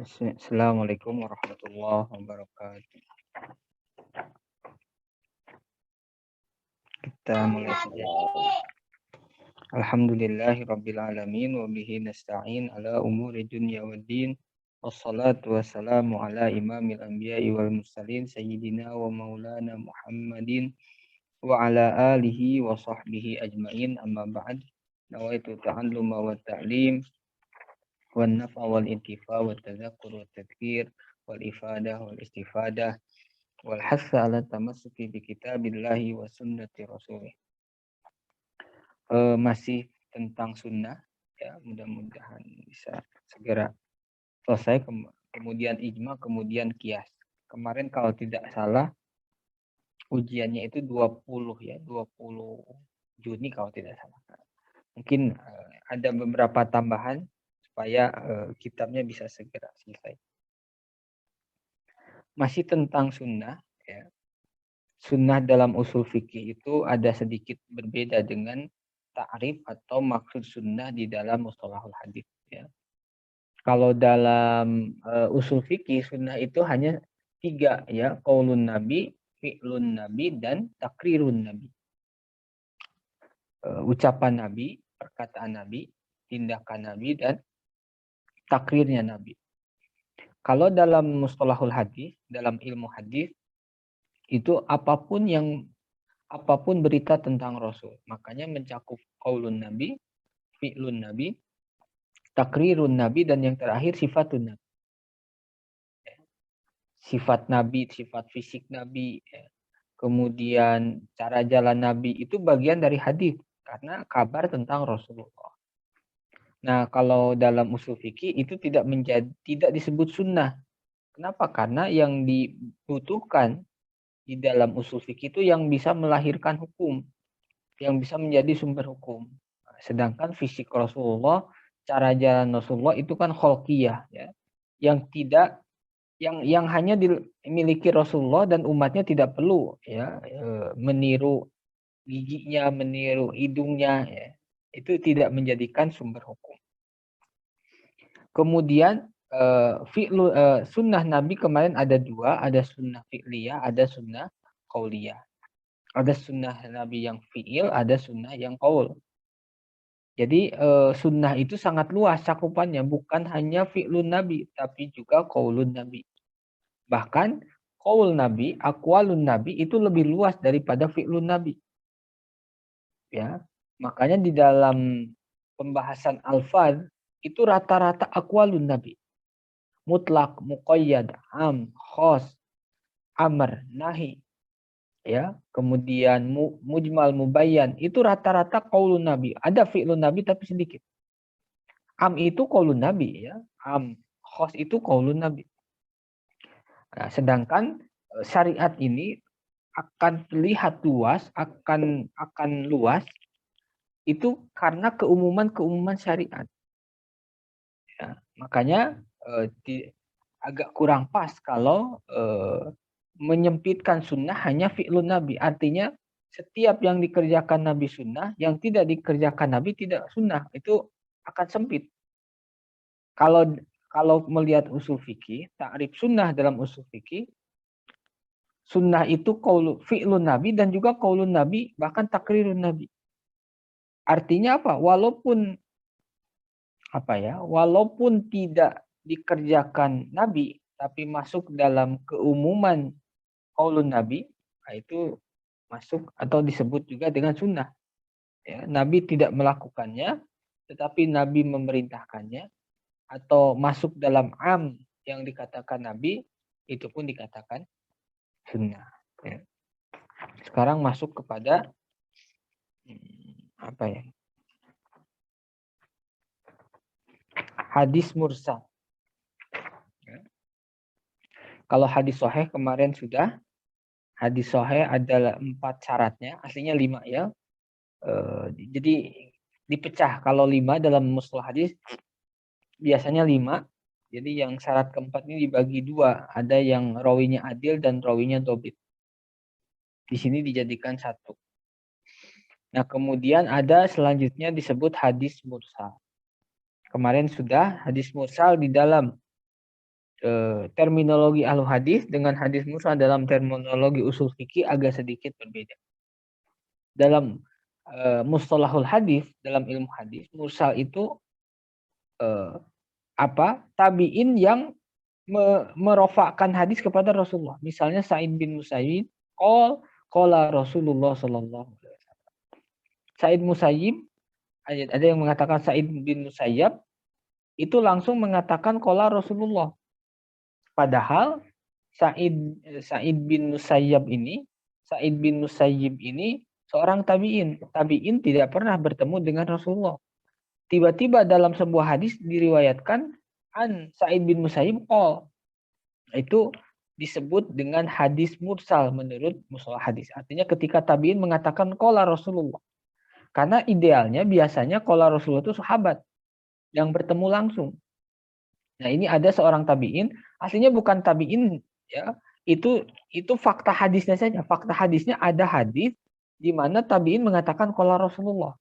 Assalamualaikum warahmatullahi wabarakatuh. Kita mulai saja. Alhamdulillahirabbil alamin wa bihi nasta'in ala umuri dunya waddin. Wassalatu wassalamu ala imamil anbiya'i wal mursalin sayyidina wa maulana Muhammadin wa ala alihi wa sahbihi ajmain. Amma ba'd. Nawaitu ta'alluma wa ta'lim wan naf'a wal intifa wa tadhakkur wa tadhkir wal ifadah wal istifadah wal hassa ala tamassuki bi kitabillahi wa sunnati rasulih. Masih tentang sunnah ya, mudah-mudahan bisa segera selesai. Kemudian ijma, kemudian kias. Kemarin kalau tidak salah ujiannya itu 20 ya, 20 Juni kalau tidak salah. Mungkin ada beberapa tambahan supaya kitabnya bisa segera selesai. Masih tentang sunnah ya. Sunnah dalam usul fikih itu ada sedikit berbeda dengan ta'rif atau maksud sunnah di dalam mustalahul hadis ya. Kalau dalam usul fikih sunnah itu hanya 3 ya, qaulun nabi, fi'lun nabi dan takrirun nabi. Ucapan nabi, perkataan nabi, tindakan nabi dan takrirnya nabi. Kalau dalam mustalahul hadis, dalam ilmu hadis itu apapun berita tentang Rasul. Makanya mencakup qaulun nabi, fi'lun nabi, takrirun nabi, dan yang terakhir sifatun nabi. Sifat nabi, sifat fisik nabi, kemudian cara jalan nabi itu bagian dari hadis karena kabar tentang Rasulullah. Nah, kalau dalam usul fikih itu tidak disebut sunnah. Kenapa? Karena yang dibutuhkan di dalam usul fikih itu yang bisa melahirkan hukum, yang bisa menjadi sumber hukum. Sedangkan fisik Rasulullah, cara jalan Rasulullah itu kan kholqiyah ya. Yang hanya dimiliki Rasulullah dan umatnya tidak perlu ya meniru giginya, meniru hidungnya ya. Itu tidak menjadikan sumber hukum. Kemudian sunnah Nabi kemarin ada 2, ada sunnah fi'liyah, ada sunnah qauliyah. Ada sunnah Nabi yang fi'il, ada sunnah yang qaul. Jadi sunnah itu sangat luas cakupannya, bukan hanya fi'lun Nabi, tapi juga qaulun Nabi. Bahkan qaul Nabi, aqwalun Nabi itu lebih luas daripada fi'lun Nabi. Ya, makanya di dalam pembahasan alfaz itu rata-rata aqwalun Nabi. Mutlak, muqayyad, am, khos, amr, nahi. Ya, kemudian mujmal, mubayyan itu rata-rata qaulun Nabi. Ada fi'lun Nabi tapi sedikit. Am itu qaulun Nabi ya. Am, khos itu qaulun Nabi. Nah, sedangkan syariat ini akan terlihat luas, akan luas itu karena keumuman syariat. Ya, makanya agak kurang pas kalau menyempitkan sunnah hanya fi'lun Nabi. Artinya setiap yang dikerjakan Nabi sunnah, yang tidak dikerjakan Nabi tidak sunnah. Itu akan sempit. Kalau melihat usul fikih, ta'rif sunnah dalam usul fikih, sunnah itu fi'lun Nabi dan juga qaulun Nabi, bahkan takrirun Nabi. Artinya apa? Walaupun tidak dikerjakan Nabi, tapi masuk dalam keumuman qaulun Nabi, nah itu masuk atau disebut juga dengan sunnah. Ya, Nabi tidak melakukannya, tetapi Nabi memerintahkannya, atau masuk dalam am yang dikatakan Nabi, itu pun dikatakan sunnah. Ya. Sekarang masuk kepada hadis mursal. Ya. Kalau hadis sahih kemarin sudah. Hadis sahih adalah 4 syaratnya, aslinya 5 ya. Jadi dipecah, kalau 5 dalam mustalah hadis biasanya 5. Jadi yang syarat keempat ini dibagi 2. Ada yang rawinya adil dan rawinya dobit. Di sini dijadikan 1. Nah, kemudian ada selanjutnya disebut hadis mursal. Kemarin sudah hadis mursal di dalam terminologi ahlu hadis dengan hadis mursal dalam terminologi usul fikih agak sedikit berbeda. Dalam mustalahul hadis, dalam ilmu hadis, mursal itu tabiin yang merofakkan hadis kepada Rasulullah. Misalnya Sa'id bin Musayyib, qala Rasulullah sallallahu alaihi wasallam. Sa'id Musayyib, ada yang mengatakan Sa'id bin Musayyab itu langsung mengatakan qala Rasulullah. Padahal Sa'id bin Musayyib ini seorang tabi'in. Tabi'in tidak pernah bertemu dengan Rasulullah. Tiba-tiba dalam sebuah hadis diriwayatkan an Sa'id bin Musayyib qol. Itu disebut dengan hadis mursal menurut mustalah hadis. Artinya ketika tabi'in mengatakan qala Rasulullah. Karena idealnya biasanya qala Rasulullah itu sahabat yang bertemu langsung. Nah, ini ada seorang tabi'in, aslinya bukan tabi'in ya. Itu fakta hadisnya saja. Fakta hadisnya ada hadis di mana tabi'in mengatakan qala Rasulullah.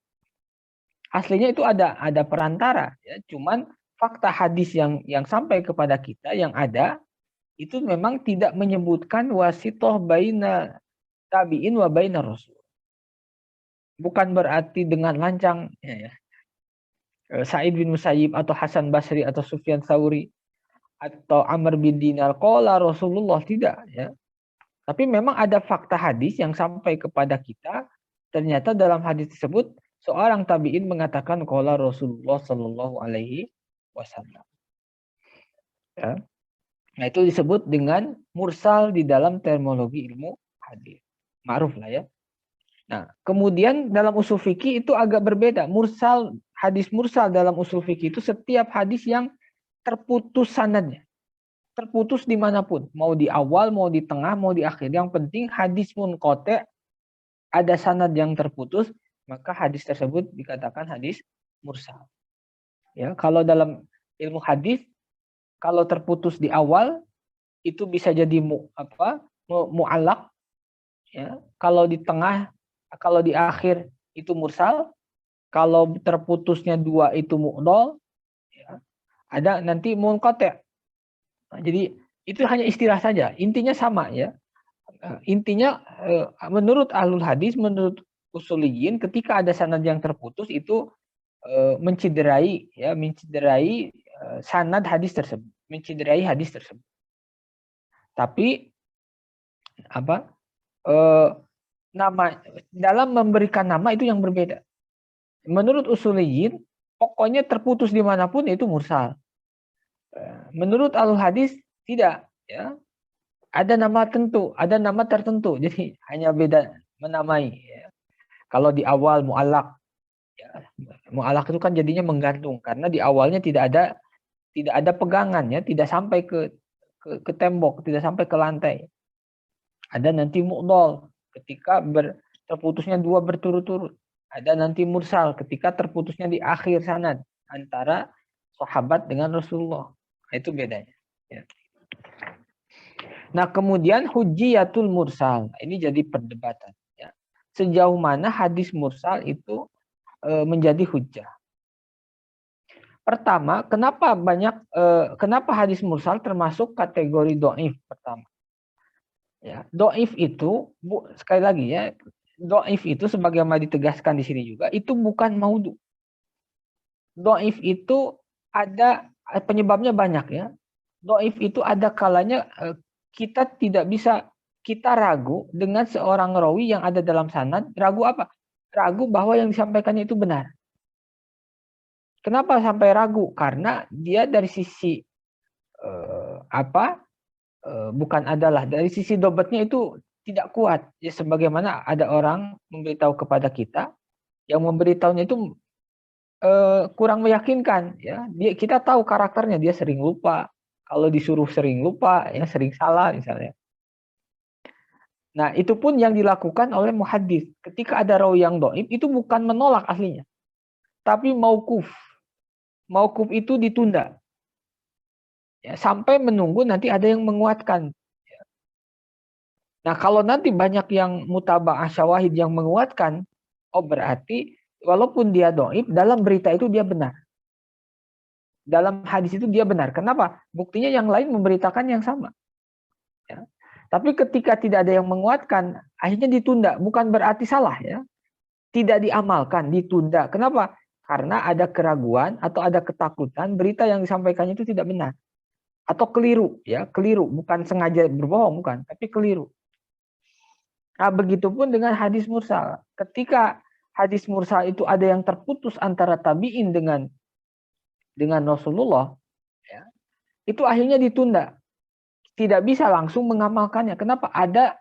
Aslinya itu ada perantara ya, cuman fakta hadis yang sampai kepada kita yang ada itu memang tidak menyebutkan wasitoh baina tabi'in wa baina rasul. Bukan berarti dengan lancang ya. Sa'id bin Musayyib atau Hasan Basri atau Sufyan Tsauri atau Amr bin Dinar qala Rasulullah, tidak ya. Tapi memang ada fakta hadis yang sampai kepada kita, ternyata dalam hadis tersebut seorang tabi'in mengatakan qala Rasulullah sallallahu alaihi wasallam. Ya. Nah, itu disebut dengan mursal di dalam terminologi ilmu hadis. Ma'ruf lah ya. Nah, kemudian dalam usul fikih itu agak berbeda. Hadis mursal dalam usul fikih itu setiap hadis yang terputus sanadnya. Terputus dimanapun. Mau di awal, mau di tengah, mau di akhir. Yang penting hadis munqati' ada sanad yang terputus, maka hadis tersebut dikatakan hadis mursal. Ya, kalau dalam ilmu hadis, kalau terputus di awal, itu bisa jadi mu'allaq. Ya, kalau di tengah, kalau di akhir itu mursal, kalau terputusnya dua itu mu'dhal, ya, ada nanti munqati'. Nah, jadi itu hanya istilah saja, intinya sama ya. Intinya menurut ahlul hadis, menurut usuliyin, ketika ada sanad yang terputus itu menciderai sanad hadis tersebut, menciderai hadis tersebut. Tapi nama dalam memberikan nama itu yang berbeda. Menurut usuliyin, pokoknya terputus dimanapun itu mursal. Menurut ahlul hadis tidak, ya. Ada nama tertentu. Jadi hanya beda menamai. Ya. Kalau di awal mu'allaq, ya, mu'allaq itu kan jadinya menggantung karena di awalnya tidak ada pegangannya, tidak sampai ke tembok, tidak sampai ke lantai. Ada nanti mu'dhal ketika terputusnya dua berturut-turut. Ada nanti mursal ketika terputusnya di akhir sanad antara sahabat dengan Rasulullah. Nah, itu bedanya. Ya. Nah, kemudian hujjiyatul mursal. Ini jadi perdebatan. Ya. Sejauh mana hadis mursal itu menjadi hujjah? Pertama, kenapa hadis mursal termasuk kategori do'if pertama? Ya, do'if itu sekali lagi ya, do'if itu sebagaimana ditegaskan di sini juga itu bukan maudhu. Do'if itu ada penyebabnya banyak ya. Do'if itu ada kalanya kita tidak bisa, kita ragu dengan seorang rawi yang ada dalam sanad. Ragu apa? Ragu bahwa yang disampaikannya itu benar. Kenapa sampai ragu? Karena dia dari sisi dari sisi dobatnya itu tidak kuat. Ya, sebagaimana ada orang memberitahu kepada kita, yang memberitahunya itu kurang meyakinkan. Ya, kita tahu karakternya, dia sering lupa. Kalau disuruh sering lupa, ya sering salah misalnya. Nah, itu pun yang dilakukan oleh muhaddits. Ketika ada rawi yang dhaif, itu bukan menolak aslinya, tapi mauquf. Mauquf itu ditunda. Ya, sampai menunggu nanti ada yang menguatkan. Nah, kalau nanti banyak yang mutaba'ah syawahid yang menguatkan, berarti walaupun dia dhaif, dalam berita itu dia benar. dalam hadis itu dia benar. Kenapa? Buktinya yang lain memberitakan yang sama. Ya. Tapi ketika tidak ada yang menguatkan, akhirnya ditunda. Bukan berarti salah ya. Tidak diamalkan, ditunda. Kenapa? Karena ada keraguan atau ada ketakutan berita yang disampaikannya itu tidak benar atau keliru ya, keliru, bukan sengaja berbohong, bukan, tapi keliru. Nah, begitupun dengan hadis mursal. Ketika hadis mursal itu ada yang terputus antara tabi'in dengan Rasulullah, ya, itu akhirnya ditunda. Tidak bisa langsung mengamalkannya. Kenapa? Ada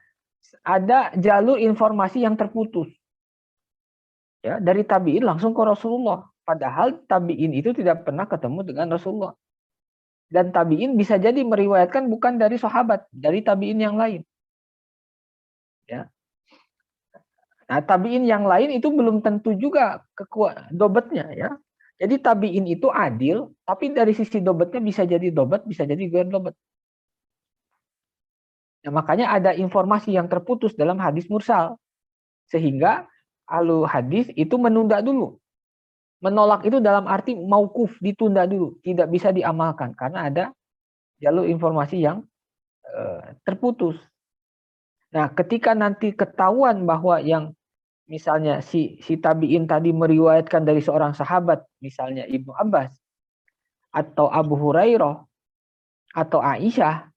jalur informasi yang terputus. Ya, dari tabi'in langsung ke Rasulullah. Padahal tabi'in itu tidak pernah ketemu dengan Rasulullah. Dan tabi'in bisa jadi meriwayatkan bukan dari sahabat, dari tabi'in yang lain. Ya. Nah, tabi'in yang lain itu belum tentu juga dobetnya ya. Jadi tabi'in itu adil, tapi dari sisi dobetnya bisa jadi dobet, bisa jadi ghair dobet. Nah, makanya ada informasi yang terputus dalam hadis mursal. Sehingga ahlu hadis itu menunda dulu. Menolak itu dalam arti mauquf, ditunda dulu, tidak bisa diamalkan karena ada jalur informasi yang terputus. Nah, ketika nanti ketahuan bahwa yang misalnya si tabi'in tadi meriwayatkan dari seorang sahabat, misalnya Ibnu Abbas atau Abu Hurairah atau Aisyah,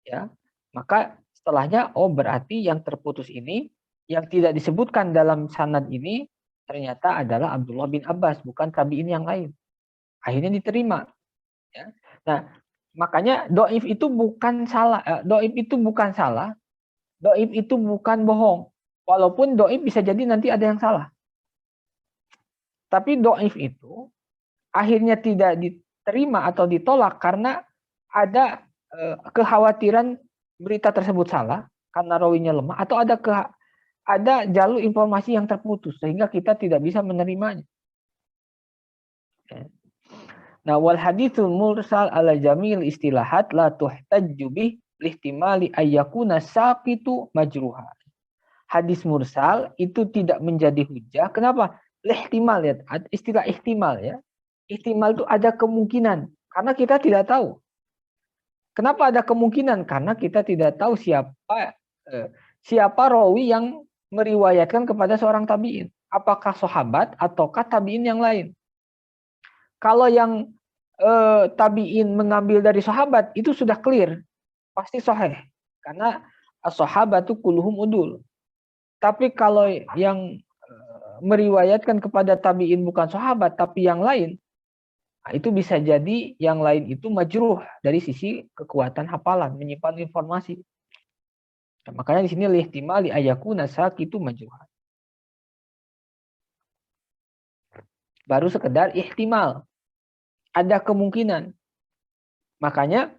ya, maka setelahnya berarti yang terputus ini yang tidak disebutkan dalam sanad ini ternyata adalah Abdullah bin Abbas, bukan tabi'in yang lain. Akhirnya diterima. Ya. Nah, makanya doif itu bukan salah, doif itu bukan salah, doif itu bukan bohong. Walaupun doif bisa jadi nanti ada yang salah. Tapi doif itu akhirnya tidak diterima atau ditolak karena ada kekhawatiran berita tersebut salah karena rawinya lemah atau ada jalur informasi yang terputus sehingga kita tidak bisa menerimanya. Nah, wal haditsul mursal ala jamil istilahat la tuhtajju bih lihtimali ayyakuna saqitu majruha. Hadis mursal itu tidak menjadi hujah. Kenapa? Lihtimal ya, istilah ihtimal ya. Ihtimal itu ada kemungkinan karena kita tidak tahu. Kenapa ada kemungkinan? Karena kita tidak tahu siapa rawi yang meriwayatkan kepada seorang tabi'in. Apakah sahabat ataukah tabi'in yang lain? Kalau yang tabi'in mengambil dari sahabat itu sudah clear, pasti sahih. Karena as-sahabatu kulluhum udul. Tapi kalau yang meriwayatkan kepada tabi'in bukan sahabat tapi yang lain, nah itu bisa jadi yang lain itu majruh dari sisi kekuatan hafalan, menyimpan informasi. Nah, makanya di sini lihtimal li ayakuna saqitu majruh. Baru sekedar ihtimal. Ada kemungkinan. Makanya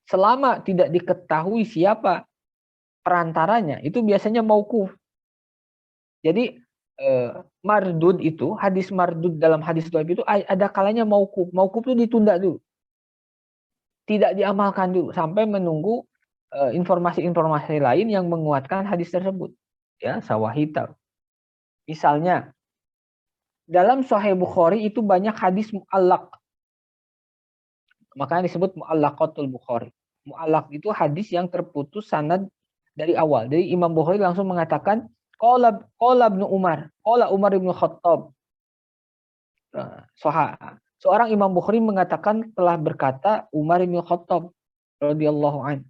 selama tidak diketahui siapa perantaranya, itu biasanya mauquf. Jadi mardud itu, hadis mardud dalam hadis dhaif itu ada kalanya mauquf. Mauquf itu ditunda dulu. Tidak diamalkan dulu sampai menunggu informasi-informasi lain yang menguatkan hadis tersebut. Ya, sawahita. Misalnya dalam Sahih Bukhari itu banyak hadis mu'allaq. Makanya disebut mu'allaqatul Bukhari. Mu'allaq itu hadis yang terputus sanad dari awal. Jadi Imam Bukhari langsung mengatakan qala Ibnu Umar, qala Umar bin Khattab. Seorang Imam Bukhari mengatakan telah berkata Umar bin Khattab radhiyallahu an.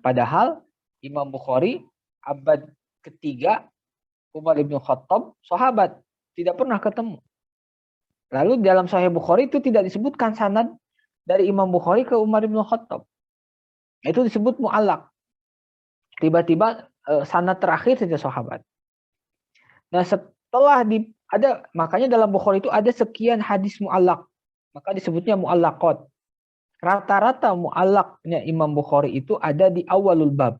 Padahal Imam Bukhari abad ketiga Umar bin Khattab sahabat, tidak pernah ketemu. Lalu dalam Sahih Bukhari itu tidak disebutkan sanad dari Imam Bukhari ke Umar bin Khattab. Itu disebut mu'allaq. Tiba-tiba sanad terakhir saja sahabat. Nah, setelah makanya dalam Bukhari itu ada sekian hadis mu'allaq. Maka disebutnya mu'allaqat. Rata-rata mu'allaqnya Imam Bukhari itu ada di awalul bab.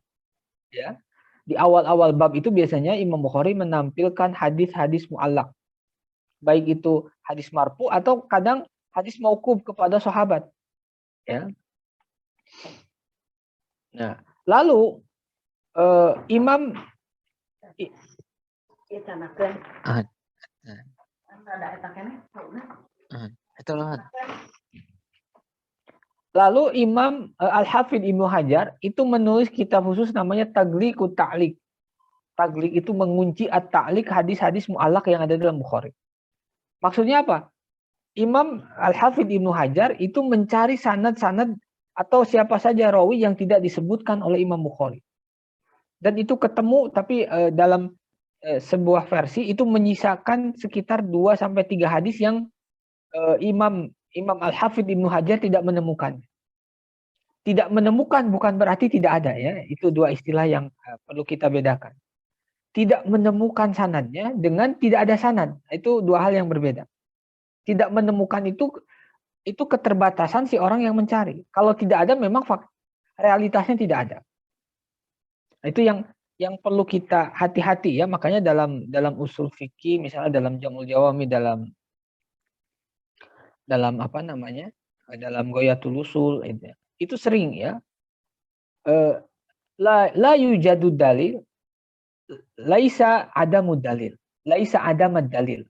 Ya. Di awal-awal bab itu biasanya Imam Bukhari menampilkan hadis-hadis mu'allaq. Baik itu hadis marfu atau kadang hadis mauquf kepada sahabat. Ya. Nah, lalu Imam itu lah. Lalu Imam Al-Hafidh Ibnu Hajar itu menulis kitab khusus namanya Taghliqut Ta'liq. Taghliq itu mengunci at-ta'liq hadis-hadis mu'allaq yang ada dalam Bukhari. Maksudnya apa? Imam Al-Hafidh Ibnu Hajar itu mencari sanad-sanad atau siapa saja rawi yang tidak disebutkan oleh Imam Bukhari. Dan itu ketemu, tapi dalam sebuah versi itu menyisakan sekitar 2 sampai 3 hadis yang Imam Al-Hafidh Ibnu Hajar tidak menemukan. Tidak menemukan bukan berarti tidak ada ya. Itu dua istilah yang perlu kita bedakan. Tidak menemukan sanadnya dengan tidak ada sanad. Itu dua hal yang berbeda. Tidak menemukan itu keterbatasan si orang yang mencari. Kalau tidak ada memang realitasnya tidak ada. Itu yang perlu kita hati-hati ya. Makanya dalam usul fikih, misalnya dalam Jamul Jawami, dalam apa namanya, dalam Ghayatul Usul, itu sering ya, la yujadu dalil, laisa adamud dalil, laisa adamad dalil.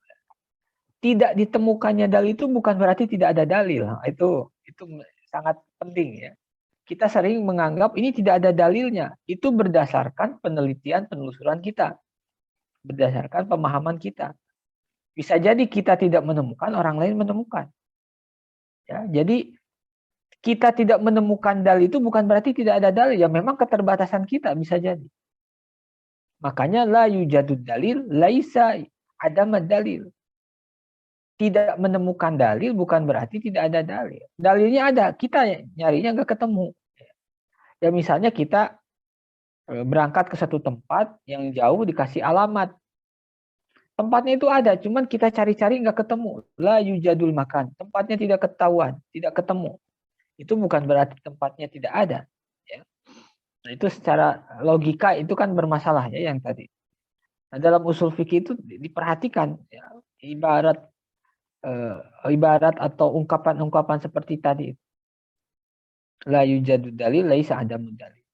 Tidak ditemukannya dalil itu bukan berarti tidak ada dalil. Itu sangat penting ya. Kita sering menganggap ini tidak ada dalilnya. Itu berdasarkan penelitian, penelusuran kita. Berdasarkan pemahaman kita. Bisa jadi kita tidak menemukan, orang lain menemukan. Ya, jadi kita tidak menemukan dalil itu bukan berarti tidak ada dalil. Ya memang keterbatasan kita bisa jadi. Makanya la yujadud dalil, laisa adamad dalil. Tidak menemukan dalil bukan berarti tidak ada dalil. Dalilnya ada, kita nyarinya nggak ketemu. Ya misalnya kita berangkat ke satu tempat yang jauh dikasih alamat. Tempatnya itu ada, cuman kita cari-cari nggak ketemu. La yujadul makan, tempatnya tidak ketahuan, tidak ketemu. Itu bukan berarti tempatnya tidak ada. Ya. Nah, itu secara logika itu kan bermasalah ya yang tadi. Nah, dalam usul fikih itu diperhatikan ya, ibarat atau ungkapan-ungkapan seperti tadi. La yujadu dalil laisa adamud dalil.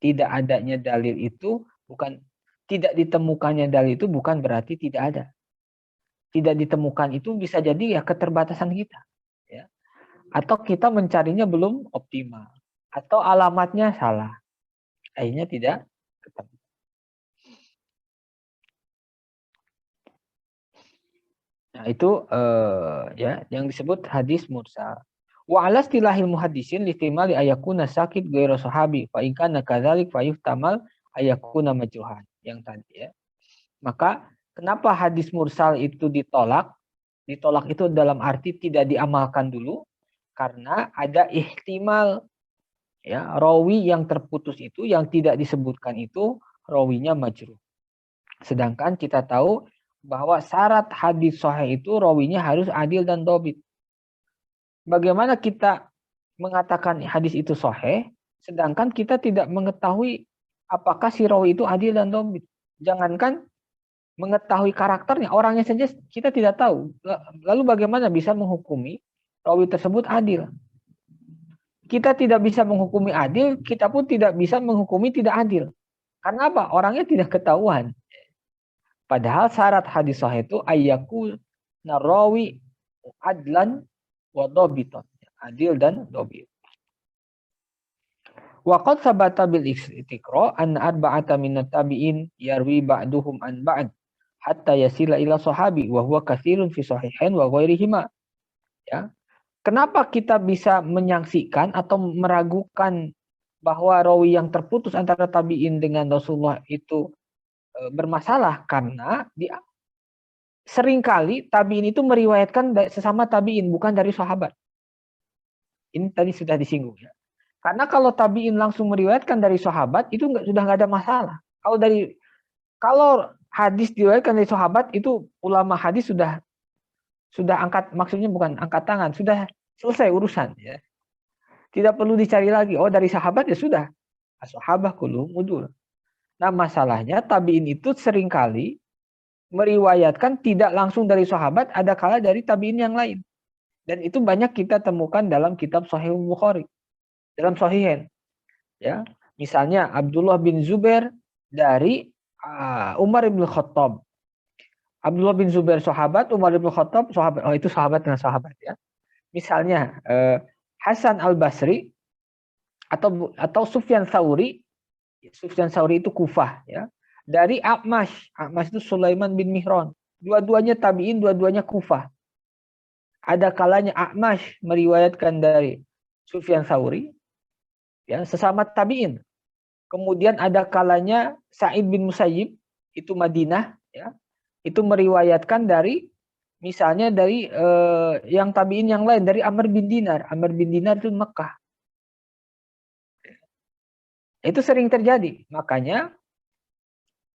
Tidak adanya dalil itu bukan, tidak ditemukannya dalil itu bukan berarti tidak ada. Tidak ditemukan itu bisa jadi ya keterbatasan kita ya. Atau kita mencarinya belum optimal atau alamatnya salah. Akhirnya tidak ketemu. Nah, itu ya yang disebut hadis mursal. Wa ala istilahil muhaddisin listimali ayakuna sakit ghairu sahabi fa in kana kadzalik fa yuhtamal ayakuna majruhan yang tadi ya. Maka kenapa hadis mursal itu ditolak? Ditolak itu dalam arti tidak diamalkan dulu karena ada ihtimal ya, rawi yang terputus itu yang tidak disebutkan itu rawinya majruh. Sedangkan kita tahu bahwa syarat hadis sahih itu rawinya harus adil dan dhabit. Bagaimana kita mengatakan hadis itu sahih, sedangkan kita tidak mengetahui apakah si rawi itu adil dan dhabit. Jangankan mengetahui karakternya, orangnya saja kita tidak tahu. Lalu bagaimana bisa menghukumi rawi tersebut adil? Kita tidak bisa menghukumi adil, kita pun tidak bisa menghukumi tidak adil. Karena apa? Orangnya tidak ketahuan. Padahal syarat hadis sahih itu ayyaku narawi adlan wa dhabitan. Adil dan dhabit. Wa qad sabata bil istiqra an arba'ata min tabi'in yarwi ba'duhum an ba'd hatta yasila ila sahabi wa huwa katsirun fi sahihain wa ghairihima. Ya. Kenapa kita bisa menyaksikan atau meragukan bahwa rawi yang terputus antara tabi'in dengan Rasulullah itu bermasalah? Karena seringkali tabi'in itu meriwayatkan sesama tabi'in, bukan dari sahabat. Ini tadi sudah disinggung ya. Karena kalau tabi'in langsung meriwayatkan dari sahabat itu sudah nggak ada masalah. Kalau hadis diriwayatkan dari sahabat itu ulama hadis sudah angkat, maksudnya bukan angkat tangan, sudah selesai urusan ya. Tidak perlu dicari lagi. Oh dari sahabat ya sudah. As-sahabah kulluhum udul. Nah masalahnya tabi'in itu seringkali meriwayatkan tidak langsung dari sahabat, ada kala dari tabi'in yang lain. Dan itu banyak kita temukan dalam kitab Sahih Bukhari, dalam Sahihain. Ya, misalnya Abdullah bin Zubair dari Umar bin Khattab. Abdullah bin Zubair sahabat, Umar bin Khattab sahabat. Oh itu sahabat dengan sahabat ya. Misalnya Hasan al-Basri atau Sufyan Tsauri. Sufyan Tsauri itu Kufah ya. Dari A'mash. A'mash itu Sulaiman bin Mihran. Dua-duanya tabi'in, dua-duanya Kufah. Ada kalanya A'mash meriwayatkan dari Sufyan Tsauri ya, sesama tabi'in. Kemudian ada kalanya Sa'id bin Musayyib itu Madinah ya. Itu meriwayatkan dari misalnya dari yang tabi'in yang lain dari Amr bin Dinar. Amr bin Dinar itu Mekah. Itu sering terjadi. Makanya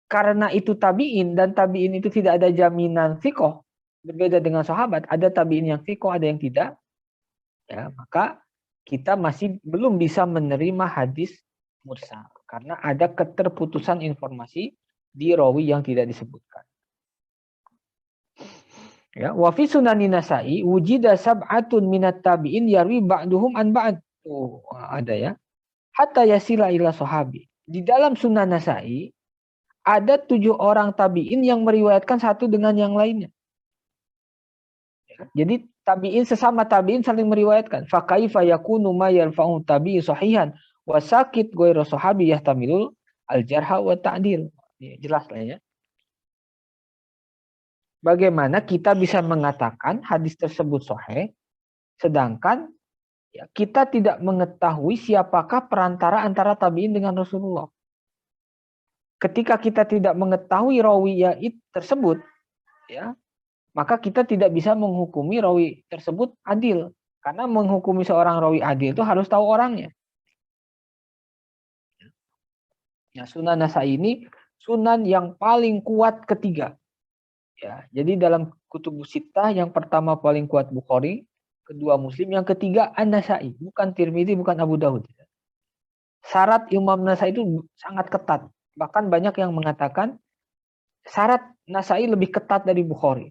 karena itu tabi'in dan tabi'in itu tidak ada jaminan fiqh, berbeda dengan sahabat, ada tabi'in yang fiqh, ada yang tidak. Ya, maka kita masih belum bisa menerima hadis mursal karena ada keterputusan informasi di rawi yang tidak disebutkan. Ya, wa fi sunanin Nasa'i wujida sab'atun minat tabi'in yarwi ba'duhum an ba'd. Tuh, ada ya. Hatta yasila ila sahabi. Di dalam Sunan Nasa'i ada 7 orang tabi'in yang meriwayatkan satu dengan yang lainnya. Jadi tabi'in sesama tabi'in saling meriwayatkan. Fa kaifa yakunu ma yarfa'u tabi'in sahihan wa sakit ghairu sahabi yahtamilul al-jarha wa ta'dil. Jelas lah ya. Bagaimana kita bisa mengatakan hadis tersebut sahih sedangkan ya, kita tidak mengetahui siapakah perantara antara tabi'in dengan Rasulullah. Ketika kita tidak mengetahui rawi tersebut, ya, maka kita tidak bisa menghukumi rawi tersebut adil. Karena menghukumi seorang rawi adil itu harus tahu orangnya. Ya, Sunan Nasa'i ini sunan yang paling kuat ketiga. Ya, jadi dalam Kutubus Sittah yang pertama paling kuat Bukhari, kedua Muslim, yang ketiga An-Nasa'i, bukan Tirmidzi, bukan Abu Daud. Syarat Imam Nasa'i itu sangat ketat. Bahkan banyak yang mengatakan syarat Nasa'i lebih ketat dari Bukhari.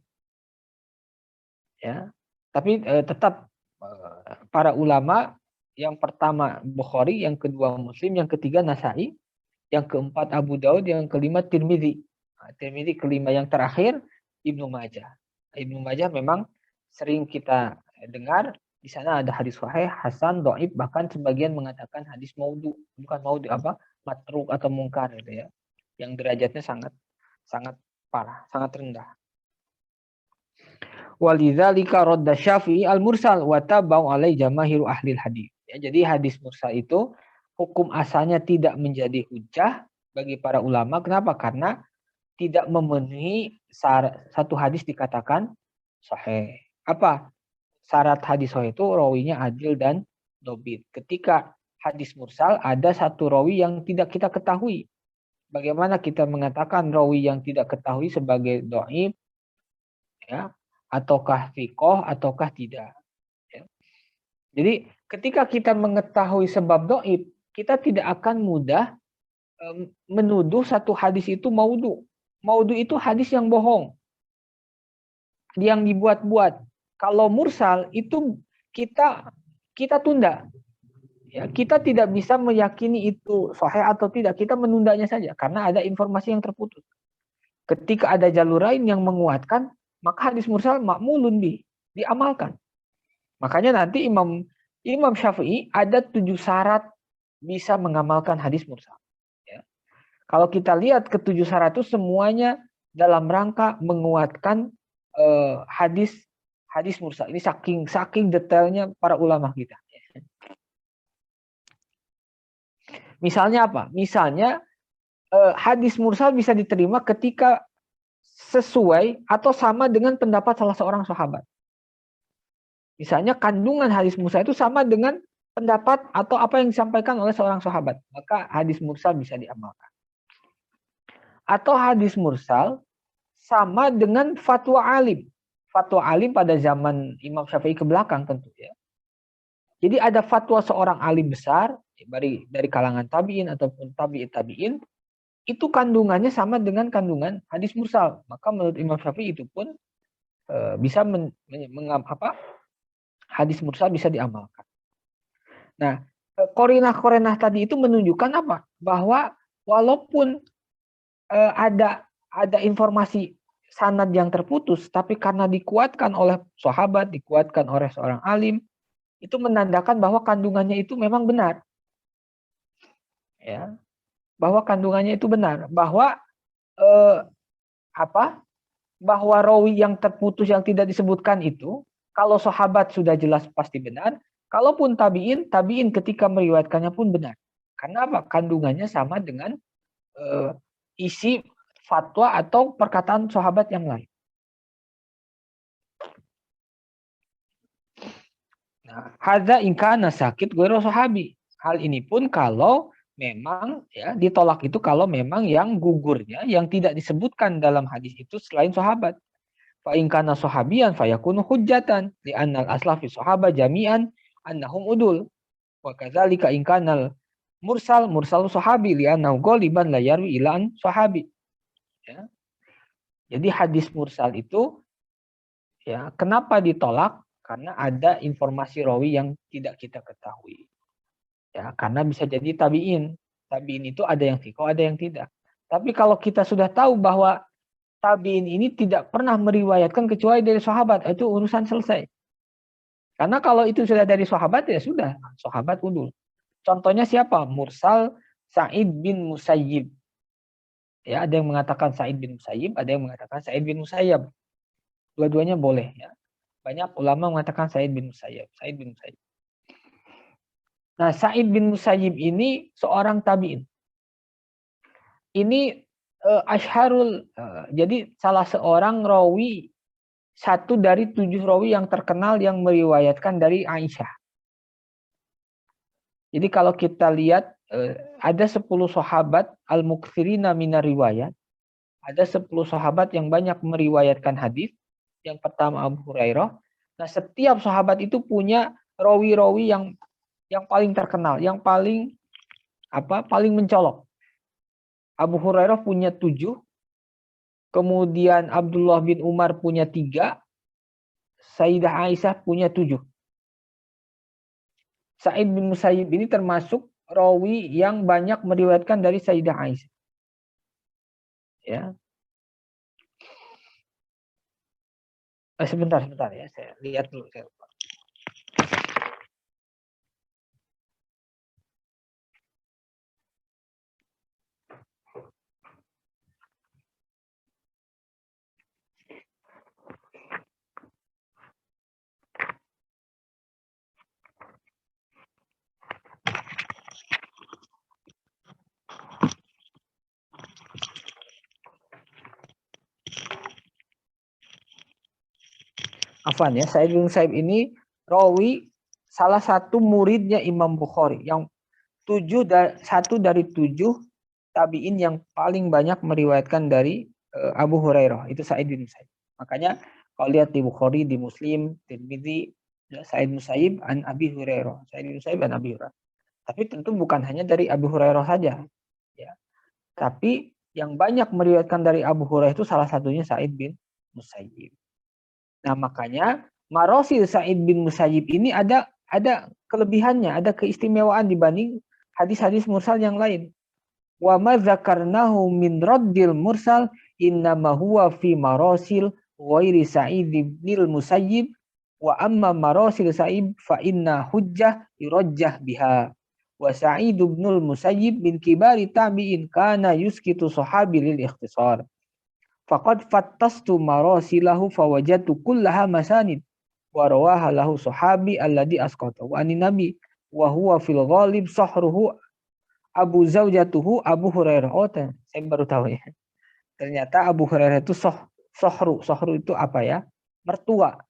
Ya, tapi tetap para ulama yang pertama Bukhari, yang kedua Muslim, yang ketiga Nasa'i, yang keempat Abu Daud, yang kelima Tirmidzi. Tirmidzi kelima, yang terakhir Ibnu Majah. Ibnu Majah memang sering kita dengar di sana ada hadis sahih, hasan, dhaif, bahkan sebagian mengatakan hadis maudhu, bukan maudhu apa? Matruk atau mungkar gitu ya. Yang derajatnya sangat parah, sangat rendah. Walidzalika radda Syafi'i al-mursal wa tabau alai jamaahiru ahli hadis. Ya, jadi hadis mursal itu hukum asalnya tidak menjadi hujjah bagi para ulama. Kenapa? Karena tidak memenuhi satu hadis dikatakan sahih. Apa syarat hadis sahih itu? Rawinya adil dan dobit. Ketika hadis mursal ada satu rawi yang tidak kita ketahui. Bagaimana kita mengatakan rawi yang tidak ketahui sebagai dhaif, ya, ataukah thiqah ataukah tidak? Ya. Jadi ketika kita mengetahui sebab dhaif, kita tidak akan mudah menuduh satu hadis itu maudhu. Maudhu itu hadis yang bohong, yang dibuat-buat. Kalau mursal itu kita tunda. Ya, kita tidak bisa meyakini itu sahih atau tidak. Kita menundanya saja karena ada informasi yang terputus. Ketika ada jalur lain yang menguatkan, maka hadis mursal makmulun diamalkan. Makanya nanti Imam Syafi'i ada 7 syarat bisa mengamalkan hadis mursal. Kalau kita lihat ke-7 syarat itu semuanya dalam rangka menguatkan hadis mursal. Ini saking detailnya para ulama kita. Misalnya apa? Misalnya hadis mursal bisa diterima ketika sesuai atau sama dengan pendapat salah seorang sahabat. Misalnya kandungan hadis mursal itu sama dengan pendapat atau apa yang disampaikan oleh seorang sahabat. Maka hadis mursal bisa diamalkan. Atau hadis mursal sama dengan fatwa alim. Fatwa alim pada zaman Imam Syafi'i ke belakang tentu ya. Jadi ada fatwa seorang alim besar dari kalangan tabi'in ataupun tabi'in, itu kandungannya sama dengan kandungan hadis mursal. Maka menurut Imam Syafi'i itu pun bisa hadis mursal bisa diamalkan. Nah, korinah tadi itu menunjukkan apa? Bahwa walaupun ada informasi sanad yang terputus, tapi karena dikuatkan oleh sahabat, dikuatkan oleh seorang alim, itu menandakan bahwa kandungannya itu memang benar. Ya, bahwa kandungannya itu benar, bahwa eh, apa? Bahwa rawi yang terputus yang tidak disebutkan itu, kalau sahabat sudah jelas pasti benar, kalaupun tabiin, tabiin ketika meriwayatkannya pun benar. Karena apa? Kandungannya sama dengan isi fatwa atau perkataan sahabat yang lain. Nah, hadza ingkana sakit ghairu sahabi. Hal ini pun kalau memang ya ditolak itu kalau memang yang gugurnya yang tidak disebutkan dalam hadis itu selain sahabat. Fa in kana sahabiyan fayakunu hujjatan li annal asla fi sahaba jami'an annahum udul. Wa kadzalika in kana mursal sahabi li annahu ghaliban la yarwi ila an sahabi. Ya. Jadi hadis mursal itu ya kenapa ditolak? Karena ada informasi rawi yang tidak kita ketahui. Ya, karena bisa jadi tabiin. Tabiin itu ada yang thiqah, ada yang tidak. Tapi kalau kita sudah tahu bahwa tabiin ini tidak pernah meriwayatkan kecuali dari sahabat, itu urusan selesai. Karena kalau itu sudah dari sahabat ya sudah, sahabat udul. Contohnya siapa? Mursal Sa'id bin Musayyib. Ya, ada yang mengatakan Sa'id bin Musayyib, ada yang mengatakan Sa'id bin Musayyab. Dua-duanya boleh ya. Banyak ulama mengatakan Sa'id bin Musayyib, Sa'id bin Musayyib. Nah, Sa'id bin Musayyib ini seorang tabi'in. Ini Asharul, jadi salah seorang rawi, satu dari 7 rawi yang terkenal yang meriwayatkan dari Aisyah. Jadi kalau kita lihat ada 10 sahabat al-mukthirina minar riwayat, ada 10 sahabat yang banyak meriwayatkan hadis. Yang pertama Abu Hurairah. Nah, setiap sahabat itu punya rawi-rawi yang paling terkenal, yang paling paling mencolok. Abu Hurairah punya 7, kemudian Abdullah bin Umar punya 3, Sayyidah Aisyah punya 7. Sa'id bin Musayyib ini termasuk rawi yang banyak meriwayatkan dari Sayyidah Aisyah. Ya. Sebentar ya, saya lihat dulu. Afwan ya, Sa'id bin Musayyib ini rawi salah satu muridnya Imam Bukhari yang satu dari 7 tabi'in yang paling banyak meriwayatkan dari Abu Hurairah, itu Sa'id bin Musayyib. Makanya kalau lihat di Bukhari, di Muslim, Tirmidzi, ya, Sa'id bin Musayyib an Abi Hurairah, Sa'id bin Musayyib an Abi Hurairah. Tapi tentu bukan hanya dari Abu Hurairah saja, ya. Tapi yang banyak meriwayatkan dari Abu Hurairah itu salah satunya Sa'id bin Musayyib. Nah, makanya marosil Sa'id bin Musayyib ini ada kelebihannya, ada keistimewaan dibanding hadis-hadis mursal yang lain. Wa ma dzakarnahu min raddil mursal innama huwa fi marosil ghairi Sa'id bin Musayyib wa amma marosil Sa'id fa inna hujjah yurajjah biha. Wa Sa'id bin Musayyib min kibari tabi'in kana yuskitu sahabi lil ikhtisar. Faqad fattastu marasilahu fawajatu kullaha masanid wa rawaha lahu sahabi alladhi asqatahu anin nabi wa huwa fil ghalib sahruhu Abu Zaujatuhu Abu Hurairah. Oh, saya baru tahu ya. Ternyata Abu Hurairah itu sohru. Sohru itu apa ya? Mertua.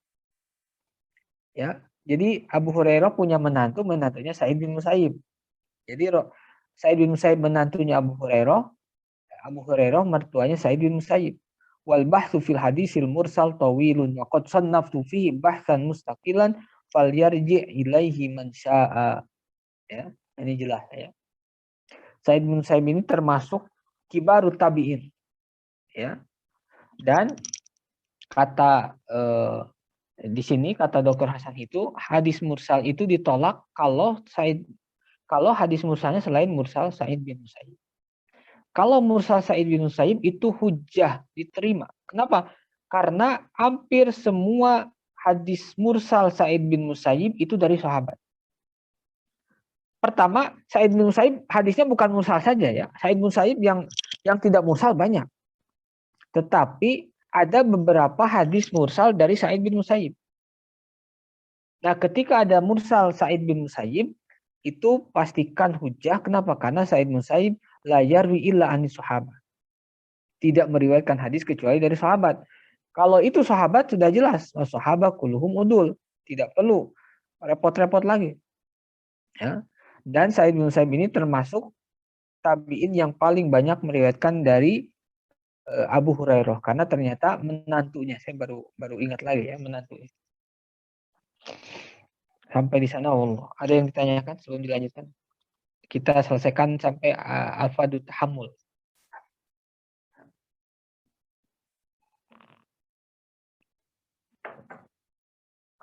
Ya. Jadi Abu Hurairah punya menantunya Sa'id bin Musayyib. Jadi Sa'id bin Musayyib menantunya Abu Hurairah mertuanya Sa'id bin Musayyib. Wal bahthu fil hadisil mursal tawilun wa qad sannaftu fihi bahthan mustaqilan falyarji ilaihi man syaa. Ya, ini jelas ya. Sa'id bin Musayyib ini termasuk kibarut tabi'in. Ya. Dan kata di sini kata Dr. Hasan itu hadis mursal itu ditolak kalau hadis mursalnya selain mursal Sa'id bin Musayyib. Kalau mursal Sa'id bin Musayyib itu hujjah, diterima. Kenapa? Karena hampir semua hadis mursal Sa'id bin Musayyib itu dari sahabat. Pertama, Sa'id bin Musayyib hadisnya bukan mursal saja ya. Sa'id bin Musayyib yang tidak mursal banyak. Tetapi ada beberapa hadis mursal dari Sa'id bin Musayyib. Nah, ketika ada mursal Sa'id bin Musayyib, itu pastikan hujah. Kenapa? Karena Sa'id bin Musayyib la yarwi illa anis sahabat. Tidak meriwayatkan hadis kecuali dari sahabat. Kalau itu sahabat sudah jelas. Sahabat kulluhum udul. Tidak perlu repot-repot lagi. Ya. Dan Sa'id bin Musayyib ini termasuk tabi'in yang paling banyak meriwayatkan dari Abu Hurairah. Karena ternyata menantunya. Saya baru ingat lagi ya menantunya. Sampai di sana Allah. Ada yang ditanyakan sebelum dilanjutkan? Kita selesaikan sampai al-fadut tahammul.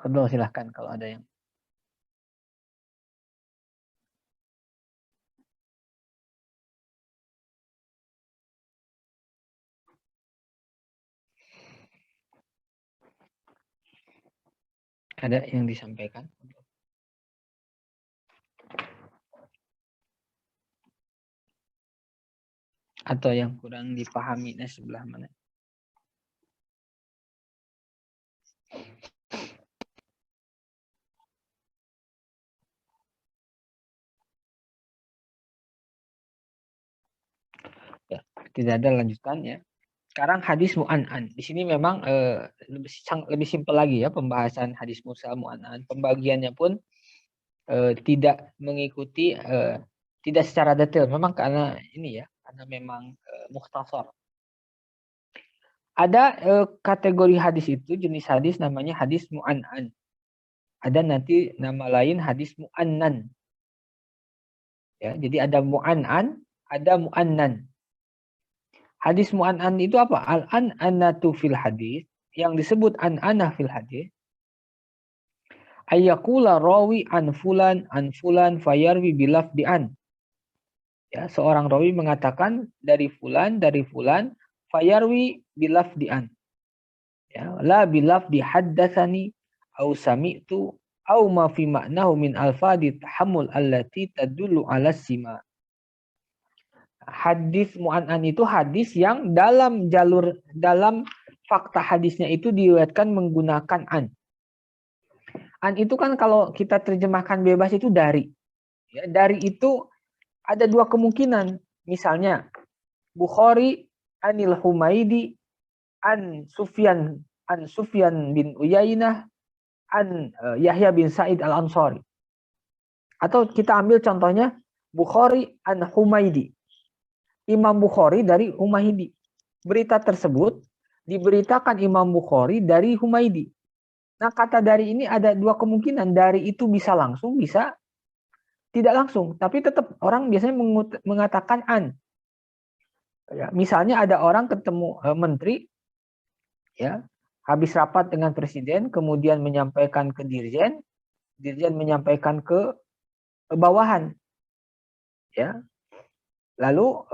Silahkan kalau ada yang. Ada yang disampaikan? Atau yang kurang dipahami sebelah mana? Ya, tidak ada lanjutan ya. Sekarang hadis mu'an'an. Di sini memang lebih simpel lagi ya pembahasan hadis mursal mu'an'an. Pembagiannya pun tidak mengikuti tidak secara detail. Memang karena ini ya, karena memang mukhtasar. Ada kategori hadis itu, jenis hadis namanya hadis mu'an'an. Ada nanti nama lain hadis mu'annan. Ya, jadi ada mu'an'an, ada mu'annan. Hadis mu'an'an itu apa? Al-an'anatu fil hadis. Yang disebut an'anah fil hadis. Ayyakula rawi an fulan fayarwi bilafdi an. Ya, seorang rawi mengatakan dari fulan fayarwi bilafdi an. Ya, la bilafdi haddatsani au sami'tu au ma fi ma'nahu min alfadi tahammul allati tadullu ala sima. Hadis mu'an'an itu hadis yang dalam fakta hadisnya itu diriwayatkan menggunakan an. An itu kan kalau kita terjemahkan bebas itu dari. Ya, dari itu ada dua kemungkinan. Misalnya Bukhari anil Humaidi an Sufyan bin Uyainah an Yahya bin Sa'id al-Ansari. Atau kita ambil contohnya Bukhari an Humaidi. Imam Bukhari dari Humaidi. Berita tersebut diberitakan Imam Bukhari dari Humaidi. Nah, kata dari ini ada dua kemungkinan. Dari itu bisa langsung, bisa tidak langsung. Tapi tetap orang biasanya mengatakan an. Ya, misalnya ada orang ketemu menteri, ya, habis rapat dengan presiden, kemudian menyampaikan ke dirjen, dirjen menyampaikan ke bawahan. Ya. Lalu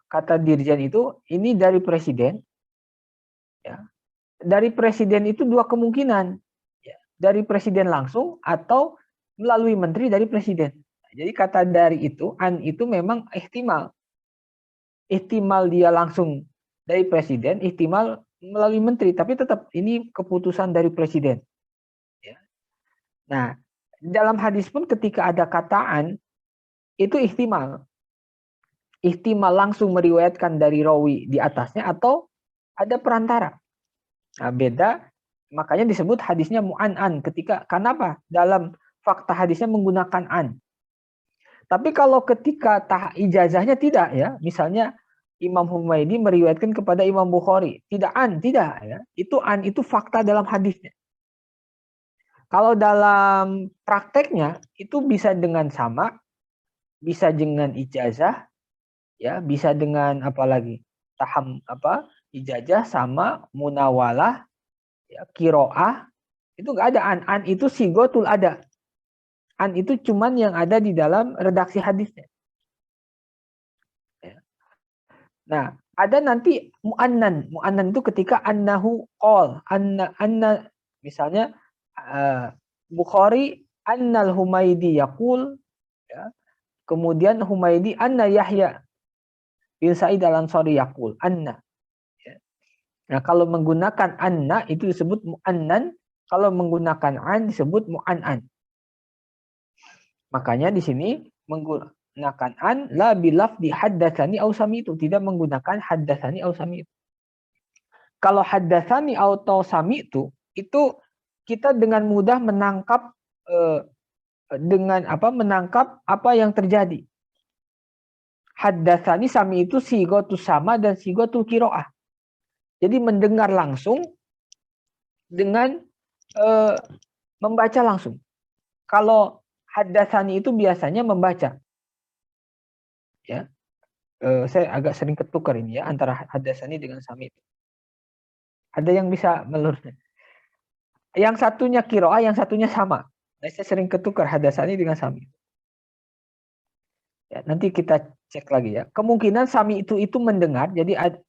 kata dirjen itu ini dari presiden. Ya. Dari presiden itu dua kemungkinan. Ya. Dari presiden langsung atau melalui menteri dari presiden. Jadi kata dari itu, an itu memang ihtimal. Ihtimal dia langsung dari presiden, ihtimal melalui menteri. Tapi tetap ini keputusan dari presiden. Ya. Nah, dalam hadis pun ketika ada kataan, itu ihtimal. Ihtimal langsung meriwayatkan dari rawi di atasnya atau ada perantara. Nah, beda, makanya disebut hadisnya mu'an'an. Kenapa? Dalam fakta hadisnya menggunakan an. Tapi kalau ketika ijazahnya tidak ya, misalnya Imam Humaidi meriwayatkan kepada Imam Bukhari, tidak an, tidak ya. Itu an itu fakta dalam hadisnya. Kalau dalam prakteknya itu bisa dengan sama, bisa dengan ijazah, ya bisa dengan apa lagi ijazah sama munawalah, ya, kiroah itu nggak ada an itu sigotul ada. An itu cuman yang ada di dalam redaksi hadisnya. Ya. Nah, ada nanti mu'annan. Mu'annan itu ketika annahu qol, anna Misalnya Bukhari annal Humaidi yaqul, ya. Kemudian Humaidi anna Yahya bin Sa'id al-Ansari yaqul, anna. Ya. Nah, kalau menggunakan anna itu disebut mu'annan, kalau menggunakan an disebut mu'an'an. Makanya di sini menggunakan an la bilafdi haddatsani au sami'tu, tidak menggunakan haddatsani au sami'tu. Kalau haddatsani atau sami'tu itu kita dengan mudah menangkap menangkap apa yang terjadi. Haddatsani sami itu sigotu sama dan sigotu kiroah. Jadi mendengar langsung dengan membaca langsung. Kalau haddatsani itu biasanya membaca. Ya, saya agak sering ketukar ini ya antara haddatsani dengan sami itu. Ada yang bisa meluruskan? Yang satunya kiroah, yang satunya sama. Nah, saya sering ketukar haddatsani dengan sami. Ya, nanti kita cek lagi ya. Kemungkinan sami itu mendengar, jadi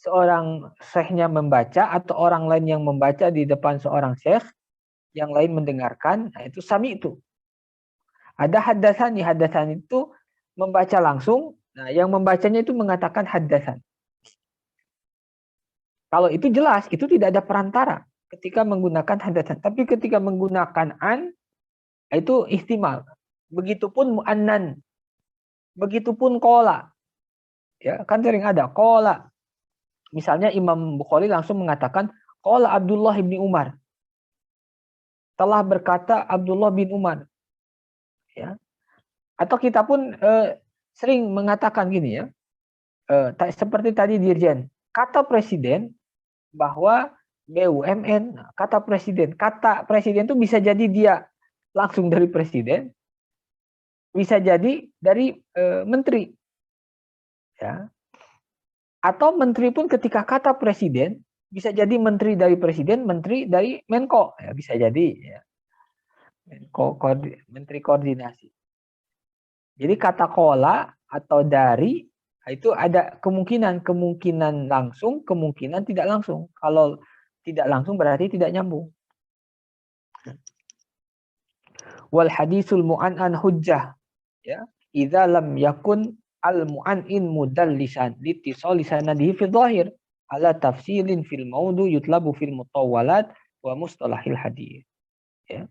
seorang syekhnya membaca atau orang lain yang membaca di depan seorang syekh, yang lain mendengarkan, nah itu sami itu. Ada haddatsani itu membaca langsung, nah yang membacanya itu mengatakan haddatsan. Kalau itu jelas, itu tidak ada perantara ketika menggunakan haddatsan. Tapi ketika menggunakan an, itu ihtimal. Begitupun mu'annan. Begitupun kola. Ya, kan sering ada kola. Misalnya Imam Bukhari langsung mengatakan kola Abdullah bin Umar. Telah berkata Abdullah bin Umar. Ya. Atau kita pun sering mengatakan gini ya. Seperti tadi Dirjen. Kata presiden bahwa BUMN, kata presiden itu bisa jadi dia langsung dari presiden, bisa jadi dari menteri. Ya. Atau menteri pun ketika kata presiden bisa jadi menteri dari presiden, menteri dari Menko, ya, bisa jadi ya. Menko, menteri koordinasi. Jadi kata kola atau dari itu ada kemungkinan langsung, kemungkinan tidak langsung. Kalau tidak langsung berarti tidak nyambung. Wal hadisul mu'an'an hujjah, ya. Idza lam yakun al mu'an'in mudallisan litisali sanadihi fi dhahir ala tafsilin fil maudu yutlabu fil mutawwalat wa mustalahil hadis. Ya.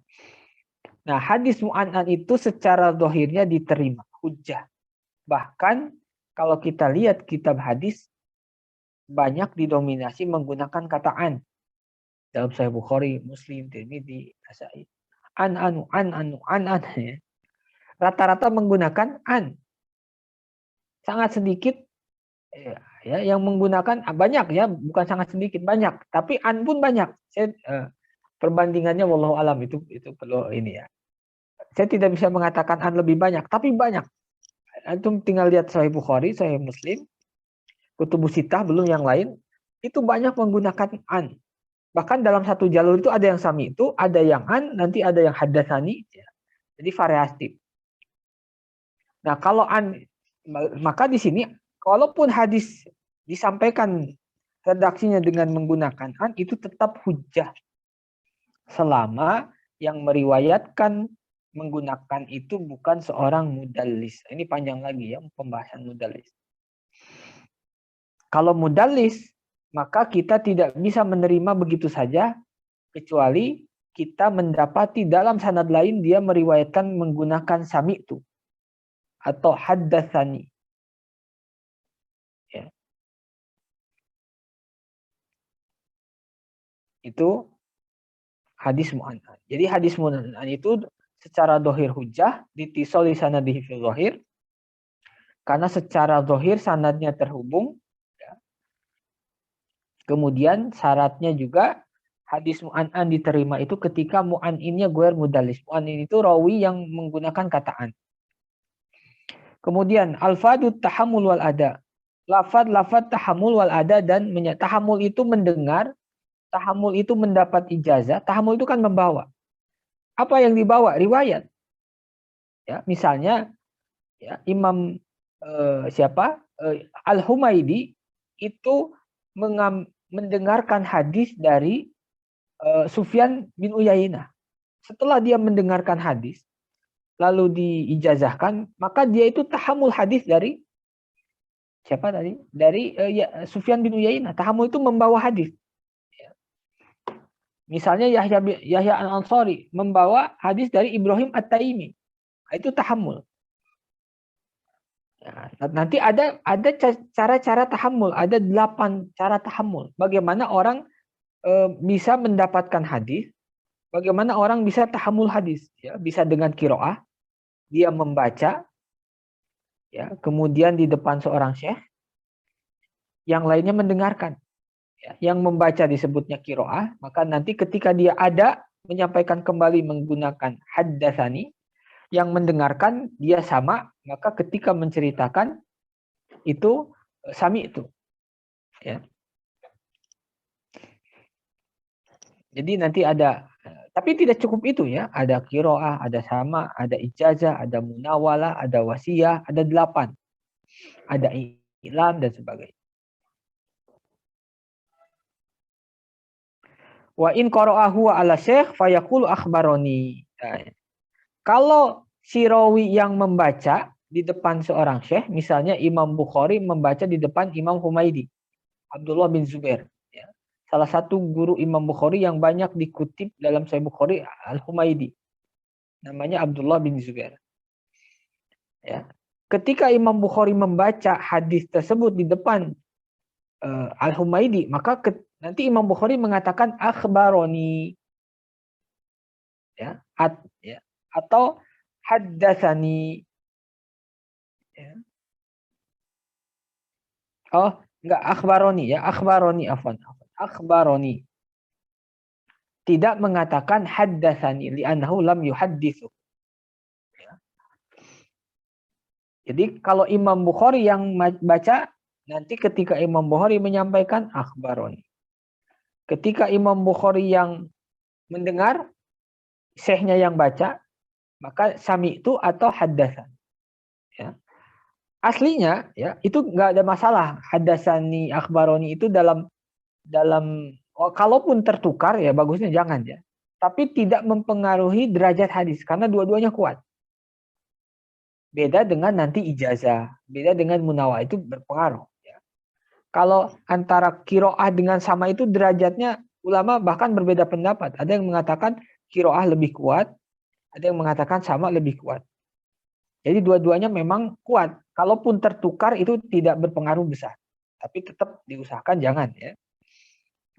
Nah, hadis mu'an'an itu secara dhahirnya diterima, hujjah. Bahkan kalau kita lihat kitab hadis banyak didominasi menggunakan kata an. Dalam Sahih Bukhari, Muslim, Tirmidzi, Nasa'i. An. Ya. Rata-rata menggunakan an. Sangat sedikit ya yang menggunakan banyak ya, bukan sangat sedikit, banyak. Tapi an pun banyak. Saya perbandingannya wallahu alam itu perlu ini ya. Saya tidak bisa mengatakan an lebih banyak, tapi banyak. Antum tinggal lihat Sahih Bukhari, Sahih Muslim, Kutubus Sittah belum yang lain, itu banyak menggunakan an. Bahkan dalam satu jalur itu ada yang sami itu, ada yang an, nanti ada yang haddatsani, ya. Jadi variatif. Nah, kalau an, maka di sini kalaupun hadis disampaikan redaksinya dengan menggunakan an, itu tetap hujjah. Selama yang meriwayatkan menggunakan itu bukan seorang mudallis. Ini panjang lagi ya pembahasan mudallis. Kalau mudallis, maka kita tidak bisa menerima begitu saja kecuali kita mendapati dalam sanad lain dia meriwayatkan menggunakan sami'tu atau haddatsani. Ya. Itu hadis mu'an'an. Jadi hadis mu'an'an itu secara dohir hujjah ditisol di sanadihi fil dohir karena secara dohir sanadnya terhubung. Ya. Kemudian syaratnya juga hadis mu'an'an diterima itu ketika mu'an'innya guer mudallis. Mu'an'in itu rawi yang menggunakan kataan. Kemudian alfadut tahammul wal ada. Lafad tahammul wal ada dan tahammul itu mendengar, tahammul itu mendapat ijazah, tahammul itu kan membawa. Apa yang dibawa? Riwayat. Ya, misalnya ya, Imam Al-Humaidi itu mendengarkan hadis dari Sufyan bin Uyainah. Setelah dia mendengarkan hadis, lalu diijazahkan, maka dia itu tahamul hadis dari siapa tadi? Dari Sufyan bin Uyainah. Tahamul itu membawa hadis. Misalnya Yahya Al-Ansari membawa hadis dari Ibrahim At-Taimi. Itu tahamul. Ya, nanti ada cara-cara tahamul, ada 8 cara tahamul. Bagaimana orang bisa mendapatkan hadis, bagaimana orang bisa tahamul hadis, ya, bisa dengan kiroah, dia membaca, ya, kemudian di depan seorang syekh, yang lainnya mendengarkan. Ya, yang membaca disebutnya kiroah, maka nanti ketika dia ada menyampaikan kembali menggunakan haddatsani, yang mendengarkan dia sama, maka ketika menceritakan itu sami itu, ya. Jadi nanti ada, tapi tidak cukup itu ya, ada kiroah, ada sama, ada ijazah, ada munawalah, ada wasiyah, ada 8, ada ilam dan sebagainya. Wa in qara'ahu ala syekh fayaqulu akhbaroni. Nah, kalau si rawi yang membaca di depan seorang syekh, misalnya Imam Bukhari membaca di depan Imam Humaidi, Abdullah bin Zubair. Ya. Salah satu guru Imam Bukhari yang banyak dikutip dalam Sahih Bukhari, Al-Humaidi. Namanya Abdullah bin Zubair. Ya. Ketika Imam Bukhari membaca hadis tersebut di depan Al-Humaidi, maka nanti Imam Bukhari mengatakan akhbaroni. Ya, ya, atau haddatsani. Ya. Oh, enggak akhbaroni ya, akhbaroni afwan. Akhbaroni. Tidak mengatakan haddatsani li'annahu lam yuhadditsu. Ya. Jadi kalau Imam Bukhari yang baca, nanti ketika Imam Bukhari menyampaikan akhbaroni. Ketika Imam Bukhari yang mendengar, syekhnya yang baca, maka sami itu atau haddatsan. Ya. Aslinya ya itu nggak ada masalah, haddatsani akhbaroni itu dalam kalaupun tertukar ya bagusnya jangan ya. Tapi tidak mempengaruhi derajat hadis karena dua-duanya kuat. Beda dengan nanti ijazah, beda dengan munawah itu berpengaruh ya. Kalau antara kiroah dengan sama itu derajatnya ulama bahkan berbeda pendapat. Ada yang mengatakan kiroah lebih kuat, ada yang mengatakan sama lebih kuat. Jadi dua-duanya memang kuat. Kalaupun tertukar itu tidak berpengaruh besar. Tapi tetap diusahakan jangan ya.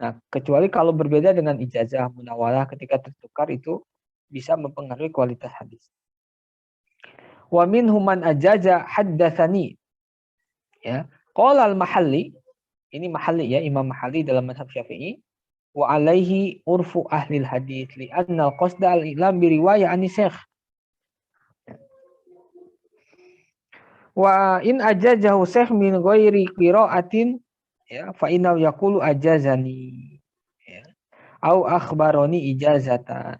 Nah, kecuali kalau berbeda dengan ijazah munawalah ketika tertukar itu bisa mempengaruhi kualitas hadis. Wa minhum man ajaza haddatsani. Ya. Qala al-Mahalli, ini Mahalli ya, Imam Mahalli dalam mazhab Syafi'i, wa alaihi urfu ahli hadis li anna al-qasda al-ilam bi riwayah an syekh. Wa in ajazahu syekh min ghairi qira'atin ya fa inna yaqulu ajazani ya au akhbaroni ijazatan.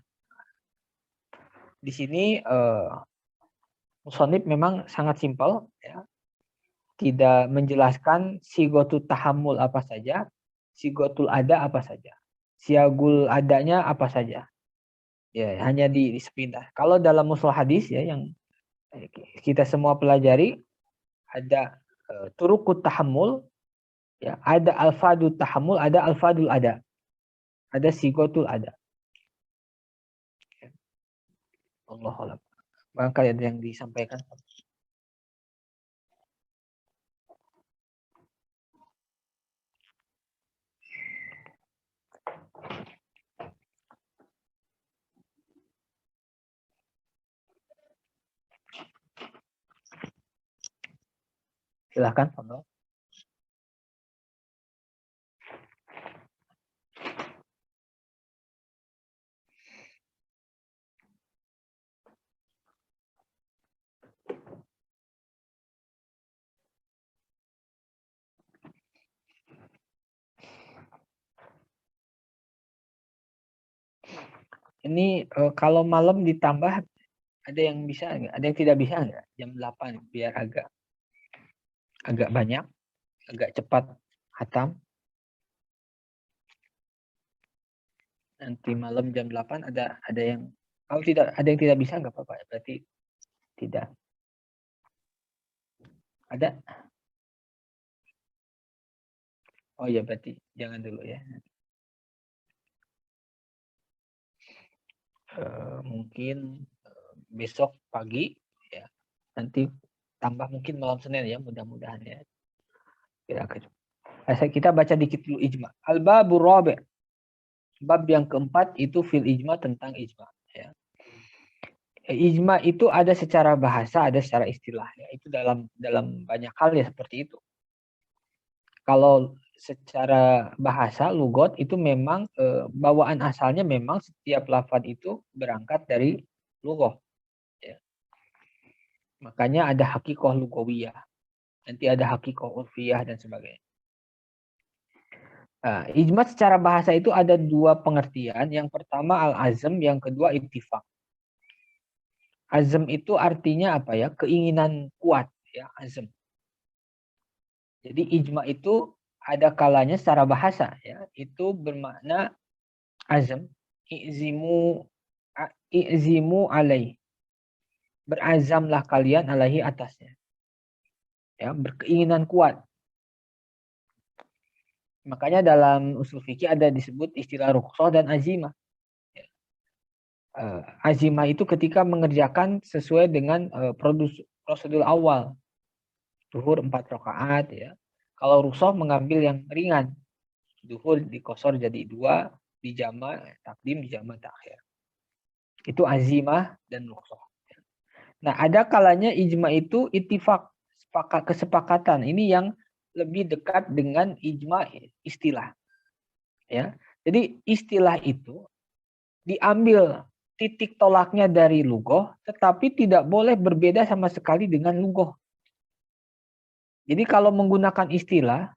Di sini musannif memang sangat simpel ya. Tidak menjelaskan sigotul tahammul apa saja, sigotul ada apa saja, siagul adanya apa saja. Ya, hanya di sepintas. Kalau dalam mustalah hadis ya yang kita semua pelajari ada turukut tahammul, ya, ada alfadul tahammul, ada alfadul ada sigotul ada. Allah alam. Barangkali ada yang disampaikan. Silahkan. Ini kalau malam ditambah ada yang bisa nggak? Ada yang tidak bisa nggak? Jam 8 biar agak banyak, agak cepat hatam. Nanti malam jam 8 ada yang, kalau tidak ada yang tidak bisa nggak apa-apa, berarti tidak. Ada? Oh ya, berarti jangan dulu ya. Mungkin besok pagi ya. Nanti tambah mungkin malam Senin ya, mudah-mudahan ya. Kita baca dikit dulu ijma. Al-babur rabi'. Bab yang keempat itu fil ijma, tentang ijma ya. Ijma itu ada secara bahasa, ada secara istilah ya. Itu dalam banyak hal ya seperti itu. Kalau secara bahasa lugot itu memang bawaan asalnya memang setiap lafaz itu berangkat dari lugoh ya. Makanya ada hakikoh lugawiyah, nanti ada hakikoh urfiyah dan sebagainya. Ijma secara bahasa itu ada dua pengertian. Yang pertama al-azm, yang kedua ittifaq. Azm itu artinya apa ya? Keinginan kuat ya, azm. Jadi ijma itu ada kalanya secara bahasa ya, itu bermakna azm, i'zimu alaih. Berazamlah kalian alaihi, atasnya. Ya, berkeinginan kuat. Makanya dalam usul fikih ada disebut istilah rukhsah dan azimah. Azimah itu ketika mengerjakan sesuai dengan prosedur awal. Zuhur 4 rakaat ya. Kalau rukhsah mengambil yang ringan. Zuhur dikosor jadi 2, dijama takdim, dijama takhir. Itu azimah dan rukhsah. Nah, ada kalanya ijma itu ittifaq, kesepakatan. Ini yang lebih dekat dengan ijma istilah. Ya. Jadi istilah itu diambil titik tolaknya dari lugoh, tetapi tidak boleh berbeda sama sekali dengan lugoh. Jadi kalau menggunakan istilah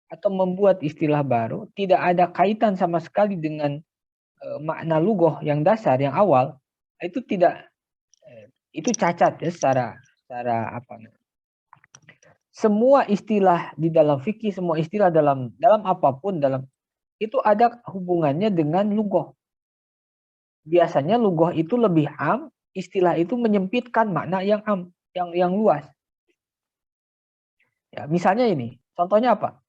atau membuat istilah baru, tidak ada kaitan sama sekali dengan makna lugoh yang dasar, yang awal, itu tidak, itu cacat ya secara apa namanya. Semua istilah di dalam fikih, semua istilah dalam apapun, itu ada hubungannya dengan lugoh. Biasanya lugoh itu lebih am, istilah itu menyempitkan makna yang am, yang luas. Ya, misalnya ini, contohnya apa?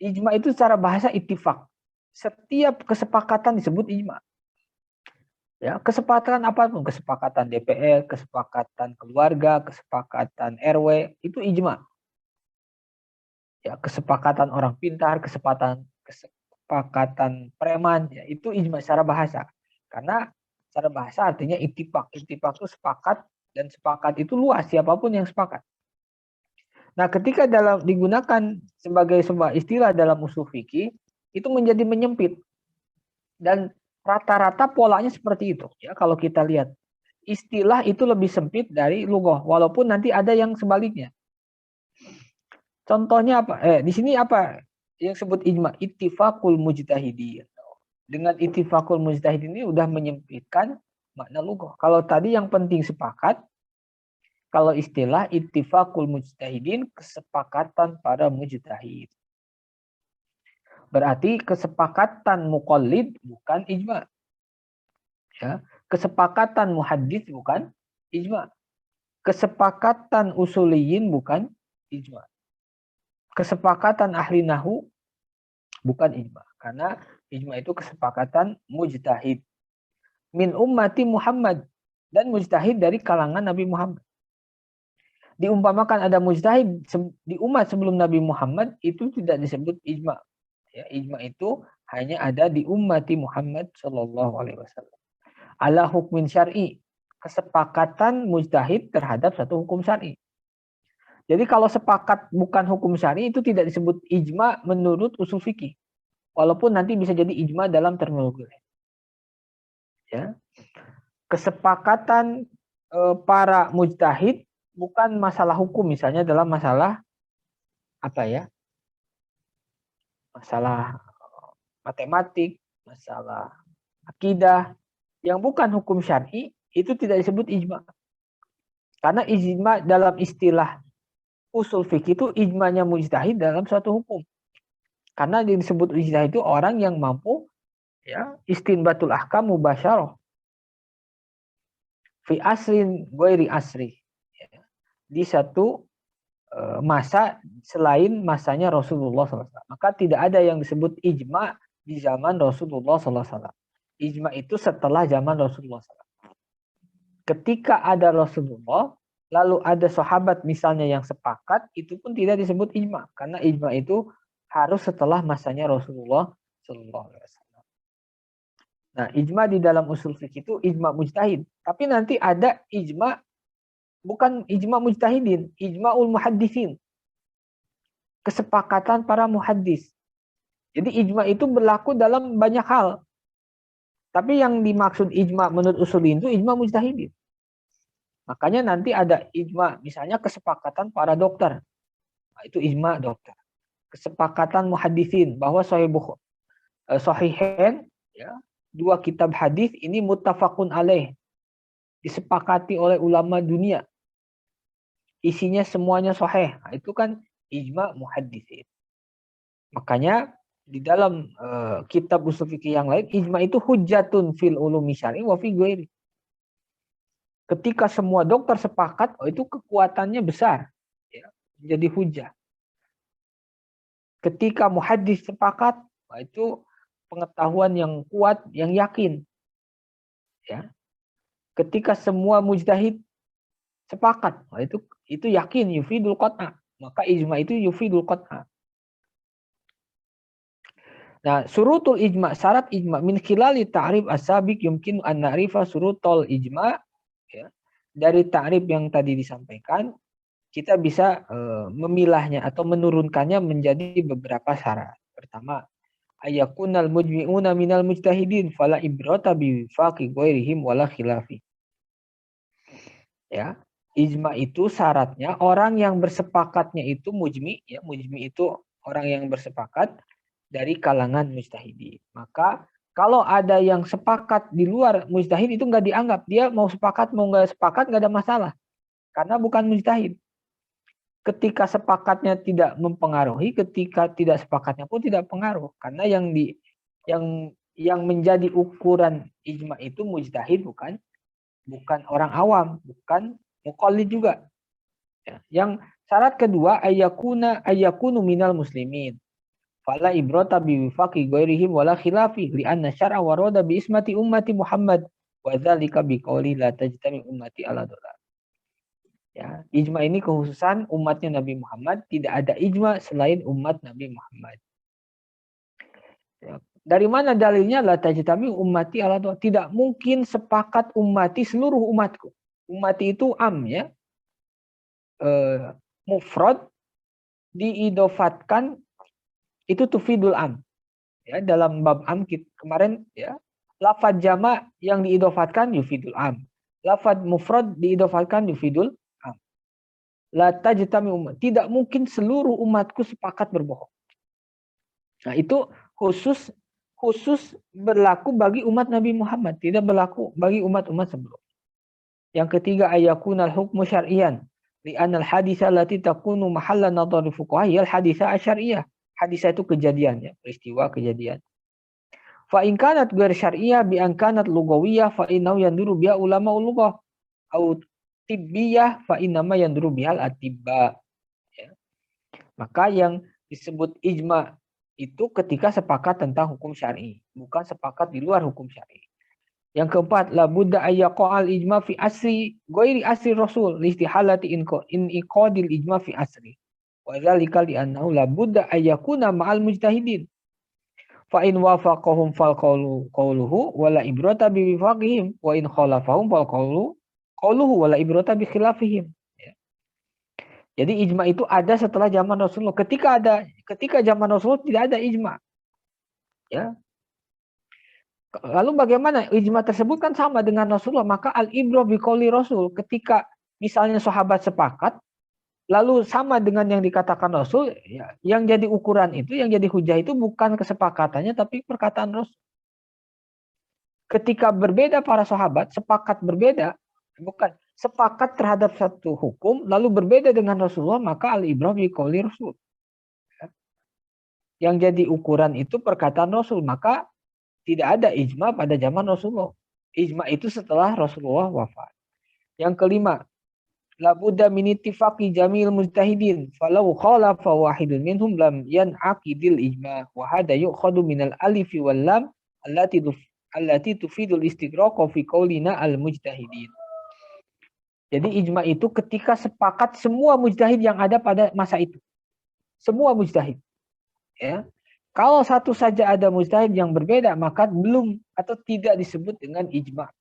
Ijma itu secara bahasa ittifaq. Setiap kesepakatan disebut ijma. Ya, kesepakatan apapun, kesepakatan DPR, kesepakatan keluarga, kesepakatan RW, itu ijma. Ya, kesepakatan orang pintar, kesepakatan preman, ya, itu ijma secara bahasa. Karena secara bahasa artinya ittifaq. Ittifaq itu sepakat, dan sepakat itu luas, siapapun yang sepakat. Nah, ketika digunakan sebagai sebuah istilah dalam usul fikih, itu menjadi menyempit. Dan rata-rata polanya seperti itu. Ya, kalau kita lihat, istilah itu lebih sempit dari lughah, walaupun nanti ada yang sebaliknya. Contohnya apa? Di sini apa yang sebut ijma? Ittifaqul mujtahidin. Dengan ittifaqul mujtahidin ini udah menyempitkan makna lughah. Kalau tadi yang penting sepakat, kalau istilah ittifaqul mujtahidin, kesepakatan para mujtahid. Berarti kesepakatan muqallid bukan ijma. Ya, kesepakatan muhaddits bukan ijma. Kesepakatan usuliyin bukan ijma. Kesepakatan ahli nahu bukan ijma. Karena ijma itu kesepakatan mujtahid. Min ummati Muhammad. Dan mujtahid dari kalangan Nabi Muhammad. Diumpamakan ada mujtahid di umat sebelum Nabi Muhammad, itu tidak disebut ijma. Ya, ijma itu hanya ada di ummati Muhammad Shallallahu Alaihi Wasallam. Ala hukmin syar'i, kesepakatan mujtahid terhadap satu hukum syar'i. Jadi kalau sepakat bukan hukum syar'i itu tidak disebut ijma menurut usul fikih. Walaupun nanti bisa jadi ijma dalam terminologi. Ya. Kesepakatan para mujtahid bukan masalah hukum, misalnya dalam masalah apa ya? Masalah matematik, masalah akidah yang bukan hukum syar'i, itu tidak disebut ijma. Karena ijma dalam istilah usul fikih itu ijmanya mujtahid dalam suatu hukum. Karena yang disebut ijtihad itu orang yang mampu Ya, istinbatul ahkam mubasyarah fi asrin ghairi asri. Ya. Di satu masa selain masanya Rasulullah SAW. Maka tidak ada yang disebut ijma di zaman Rasulullah SAW. Ijma itu setelah zaman Rasulullah SAW. Ketika ada Rasulullah, lalu ada sahabat misalnya yang sepakat, itu pun tidak disebut ijma. Karena ijma itu harus setelah masanya Rasulullah SAW. Nah, ijma di dalam usul fikih itu ijma mujtahid. Tapi nanti ada ijma, bukan ijma mujtahidin, ijma'ul muhaddithin. Kesepakatan para muhaddis. Jadi ijma itu berlaku dalam banyak hal. Tapi yang dimaksud ijma menurut usulin itu ijma mujtahidin. Makanya nanti ada ijma, misalnya kesepakatan para dokter. Nah, itu ijma dokter. Kesepakatan muhaddisin bahwa sahihain, ya, dua kitab hadis ini muttafaqun alaih, disepakati oleh ulama dunia. Isinya semuanya sahih. Nah, itu kan ijma muhaddisin. Makanya di dalam kitab usul fikih yang lain, ijma itu hujjatun fil ulumi syar'i wa fi ghairi. Ketika semua dokter sepakat, oh itu kekuatannya besar, ya, jadi hujah. Ketika muhaddis sepakat, oh itu pengetahuan yang kuat, yang yakin. Ya. Ketika semua mujtahid sepakat, oh itu yakin yufidul qat'a. Maka ijma itu yufidul qat'a. Nah, surutul ijma, syarat ijma min khilali ta'rif as-sabiq yumkin an na'rifa surutul ijma, ya. Dari ta'rif yang tadi disampaikan, kita bisa memilahnya atau menurunkannya menjadi beberapa syarat. Pertama, ayakunal mujmi'una minal mujtahidin fala ibrata bi wifaqi ghairihim wala khilafi. Ya, ijma itu syaratnya orang yang bersepakatnya itu mujmi, ya, mujmi itu orang yang bersepakat dari kalangan mujtahidin. Maka kalau ada yang sepakat di luar mujtahid itu nggak dianggap, dia mau sepakat mau nggak sepakat nggak ada masalah karena bukan mujtahid. Ketika sepakatnya tidak mempengaruhi, ketika tidak sepakatnya pun tidak pengaruh, karena yang menjadi ukuran ijma itu mujtahid, bukan orang awam, bukan muqallid juga. Ya. Yang syarat kedua, ayakunu minal muslimin. Fala ibrata biwifaqi ghairihim wala khilafi li'anna syar'a warada bi ismati ummati Muhammad wa dzalika biqauli la tajtami ummati ala dolal. Ya, ijma ini kekhususan umatnya Nabi Muhammad, tidak ada ijma selain umat Nabi Muhammad. Ya. Dari mana dalilnya? La tajtami ummati ala dolal. Tidak mungkin sepakat ummati seluruh umatku. Ummati itu am, ya. Mufrad diidofatkan itu tufidul am. Ya, dalam bab am kemarin, ya, lafadz jama yang diidofatkan yufidul am. Lafadz mufrad diidofatkan yufidul am. La tajtami umat. Tidak mungkin seluruh umatku sepakat berbohong. Nah, itu khusus berlaku bagi umat Nabi Muhammad, tidak berlaku bagi umat-umat sebelum. Yang ketiga, ayakunal hukmu syar'iyan. Li'anal hadisah lati takunu mahalla nadhari fuqaha yal hadisah asyariyah. Hadisah itu kejadian, ya, peristiwa kejadian. Fa in kanat ghair syar'iyah bi an kanat lugawiyah fa innahu yanduru biha ulama lughah au tibbiyah fa innama yanduru bihal atibba. Ya. Maka yang disebut ijma itu ketika sepakat tentang hukum syar'i, bukan sepakat di luar hukum syar'i. Yang keempat, la budda ayyaqa'al ijma fi asri ghairi asri rasul li istihalati in iqadil ijma fi asri. Wa dzalika li annahu la budda ayyakuna ma'al mujtahidin. Fa in wafaqahum fal qawluhu wa la ibrata bi wifaqihim wa in khalafahum fal qawluhu wa la ibrata bi khilafihim. Ya. Jadi ijma itu ada setelah zaman Rasulullah. Ketika zaman Rasulullah tidak ada ijma. Ya. Lalu bagaimana ijma tersebut kan sama dengan Rasulullah, maka al-ibrah bi qouli Rasul. Ketika misalnya sahabat sepakat lalu sama dengan yang dikatakan Rasul, ya, yang jadi ukuran itu, yang jadi hujah itu bukan kesepakatannya tapi perkataan Rasul. Ketika berbeda para sahabat, sepakat berbeda, bukan sepakat terhadap satu hukum lalu berbeda dengan Rasulullah, maka al-ibrah bi qouli Rasul. Yang jadi ukuran itu perkataan Rasul, maka tidak ada ijma pada zaman Rasulullah. Ijma itu setelah Rasulullah wafat. Yang kelima, la budda min ittifaqi jamil mujtahidin falau khalafa wahidun minhum lam yanaqidil ijma wa hada yu'khadu minal alif wal lam allati tufidul istighraq fi qaulina al mujtahidin. Jadi ijma itu ketika sepakat semua mujtahid yang ada pada masa itu. Semua mujtahid. Ya. Kalau satu saja ada mujtahid yang berbeda, maka belum atau tidak disebut dengan ijma.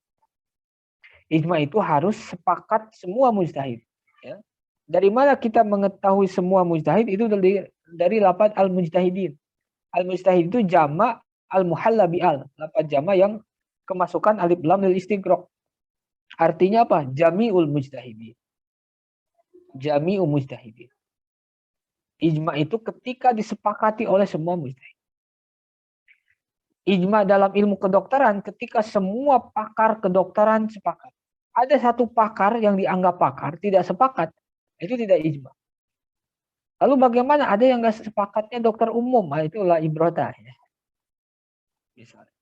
Ijma itu harus sepakat semua mujtahid. Ya. Dari mana kita mengetahui semua mujtahid? Itu dari lafaz al-mujtahidin. Al-mujtahid itu jama' al-muhalla bi'al. Lafaz jama' yang kemasukan alif lam lil istighraq. Artinya apa? Jami'ul mujtahidin. Jami'ul mujtahidin. Ijma itu ketika disepakati oleh semua mujtahid. Ijma dalam ilmu kedokteran ketika semua pakar kedokteran sepakat. Ada satu pakar yang dianggap pakar tidak sepakat, itu tidak ijma. Lalu bagaimana ada yang nggak sepakatnya dokter umum? Nah, itulah ibrata. Ya. Misalnya.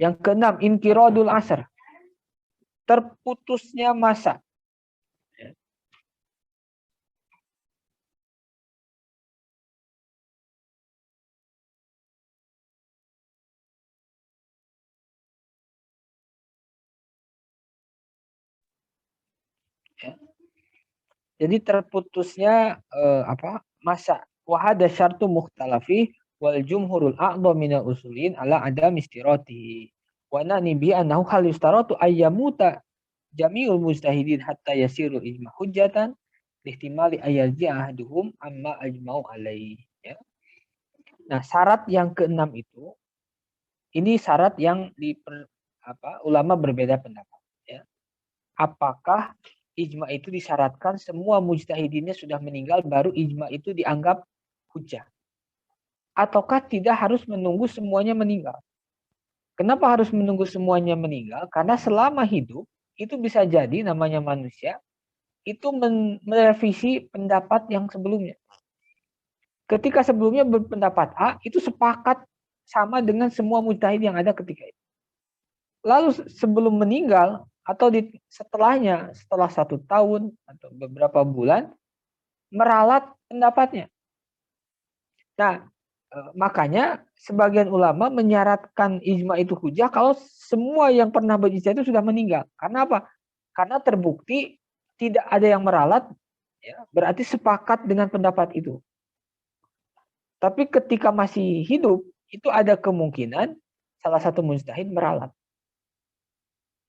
Yang keenam, inqiradul asr. Terputusnya masa. Ya. Jadi terputusnya masa. Wahada syartu mukhtalafi wal jumhurul a'dha minal usulin ala adam istiratihi. Wa nani bi annahu hal yustaratu ayyamuta jami'ul mujtahidin hatta yasiru ijma hujjatan lihtimali ayyaji ahduhum amma ajma'u alaihi. Ya. Nah, syarat yang keenam itu ini syarat yang ulama berbeda pendapat. Ya. Apakah ijma itu disyaratkan semua mujtahidinnya sudah meninggal baru ijma itu dianggap hujjah? Ataukah tidak harus menunggu semuanya meninggal? Kenapa harus menunggu semuanya meninggal? Karena selama hidup itu bisa jadi namanya manusia itu merevisi pendapat yang sebelumnya. Ketika sebelumnya berpendapat A, itu sepakat sama dengan semua mujtahid yang ada ketika itu. Lalu sebelum meninggal atau setelahnya, setelah 1 tahun atau beberapa bulan, meralat pendapatnya. Nah, makanya sebagian ulama menyaratkan ijma itu hujah kalau semua yang pernah berijtihad itu sudah meninggal. Karena apa? Karena terbukti tidak ada yang meralat, ya, berarti sepakat dengan pendapat itu. Tapi ketika masih hidup, itu ada kemungkinan salah satu mujtahid meralat.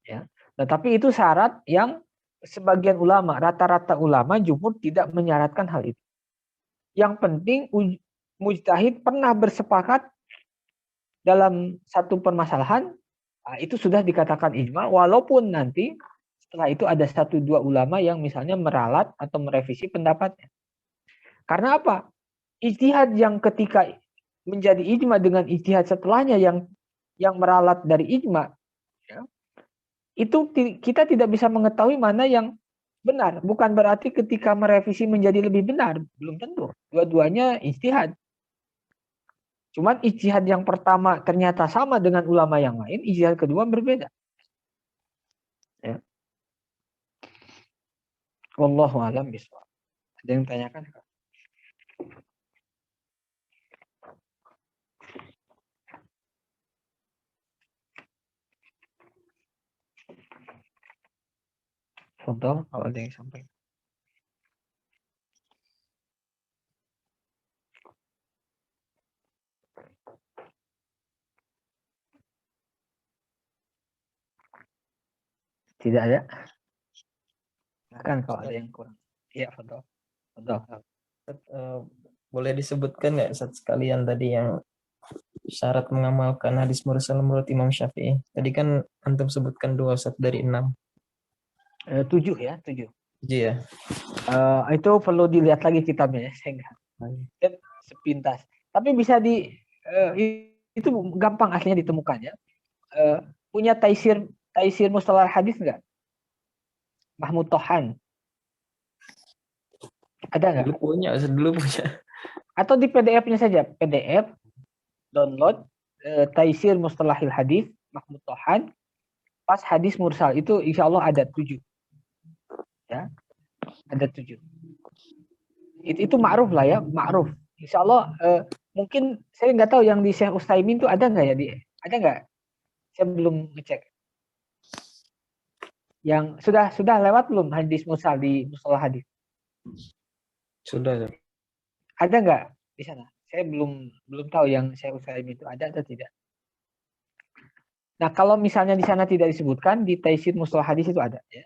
Ya. Nah, tapi itu syarat yang sebagian ulama, rata-rata ulama jumhur tidak menyaratkan hal itu. Yang penting mujtahid pernah bersepakat dalam satu permasalahan, itu sudah dikatakan ijma, walaupun nanti setelah itu ada 1-2 ulama yang misalnya meralat atau merevisi pendapatnya. Karena apa? Ijtihad yang ketika menjadi ijma dengan ijtihad setelahnya yang meralat dari ijma, ya, itu kita tidak bisa mengetahui mana yang benar. Bukan berarti ketika merevisi menjadi lebih benar, belum tentu. Dua-duanya ijtihad. Cuman ijtihad yang pertama ternyata sama dengan ulama yang lain, ijtihad kedua berbeda. Ya. Wallahu a'lam bishawab. Ada yang tanyakan? Contoh kalau ada yang sampaikan. Tidak ada? Silakan kalau ada yang kurang. Iya, contoh. Boleh disebutkan nggak sekalian tadi yang syarat mengamalkan hadis mursal menurut Imam Syafi'i? Tadi kan antum sebutkan 2 dari 6. 7 ya, 7. Iya. Itu perlu dilihat lagi kitabnya ya, saya nggak sepintas. Tapi bisa itu gampang aslinya ditemukan ya. Punya Taisir Mustalah Hadis nggak? Mahmud Tohan. Ada nggak? Dulu punya. Atau di PDF-nya saja, PDF download Taisir Mustalahil Hadis Mahmud Tohan pas hadis mursal itu insya Allah ada 7 ya, ada 7. Itu ma'ruf lah ya, ma'ruf. Insya Allah mungkin saya nggak tahu yang di Syekh Utsaimin itu ada nggak ya, ada nggak? Saya belum ngecek. Yang sudah lewat belum hadis mursal di Mustalah Hadis? Sudah. Ada nggak di sana? Saya belum tahu yang Syekh Utsaimin itu ada atau tidak. Nah, kalau misalnya di sana tidak disebutkan, di Taisir Mustalah Hadis itu ada ya.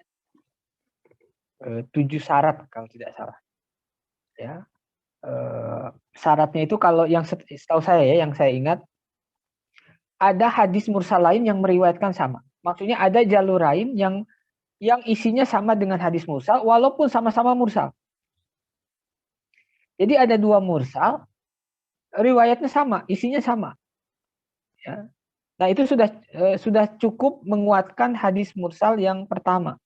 7 syarat kalau tidak salah. Ya. Syaratnya itu kalau yang setahu saya ya, yang saya ingat, ada hadis mursal lain yang meriwayatkan sama. Maksudnya ada jalur lain yang isinya sama dengan hadis mursal walaupun sama-sama mursal. Jadi ada 2 mursal, riwayatnya sama, isinya sama. Ya. Nah, itu sudah cukup menguatkan hadis mursal yang pertama.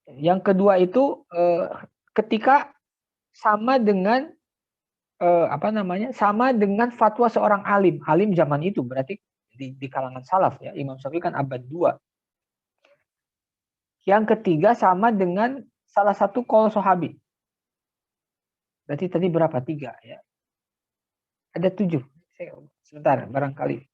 Yang kedua itu ketika sama dengan sama dengan fatwa seorang alim zaman itu, berarti di kalangan salaf ya, Imam Syafi'i kan abad 2. Yang ketiga sama dengan salah satu qaul sahabi. Berarti tadi berapa? 3 ya. Ada 7. Sebentar, barangkali.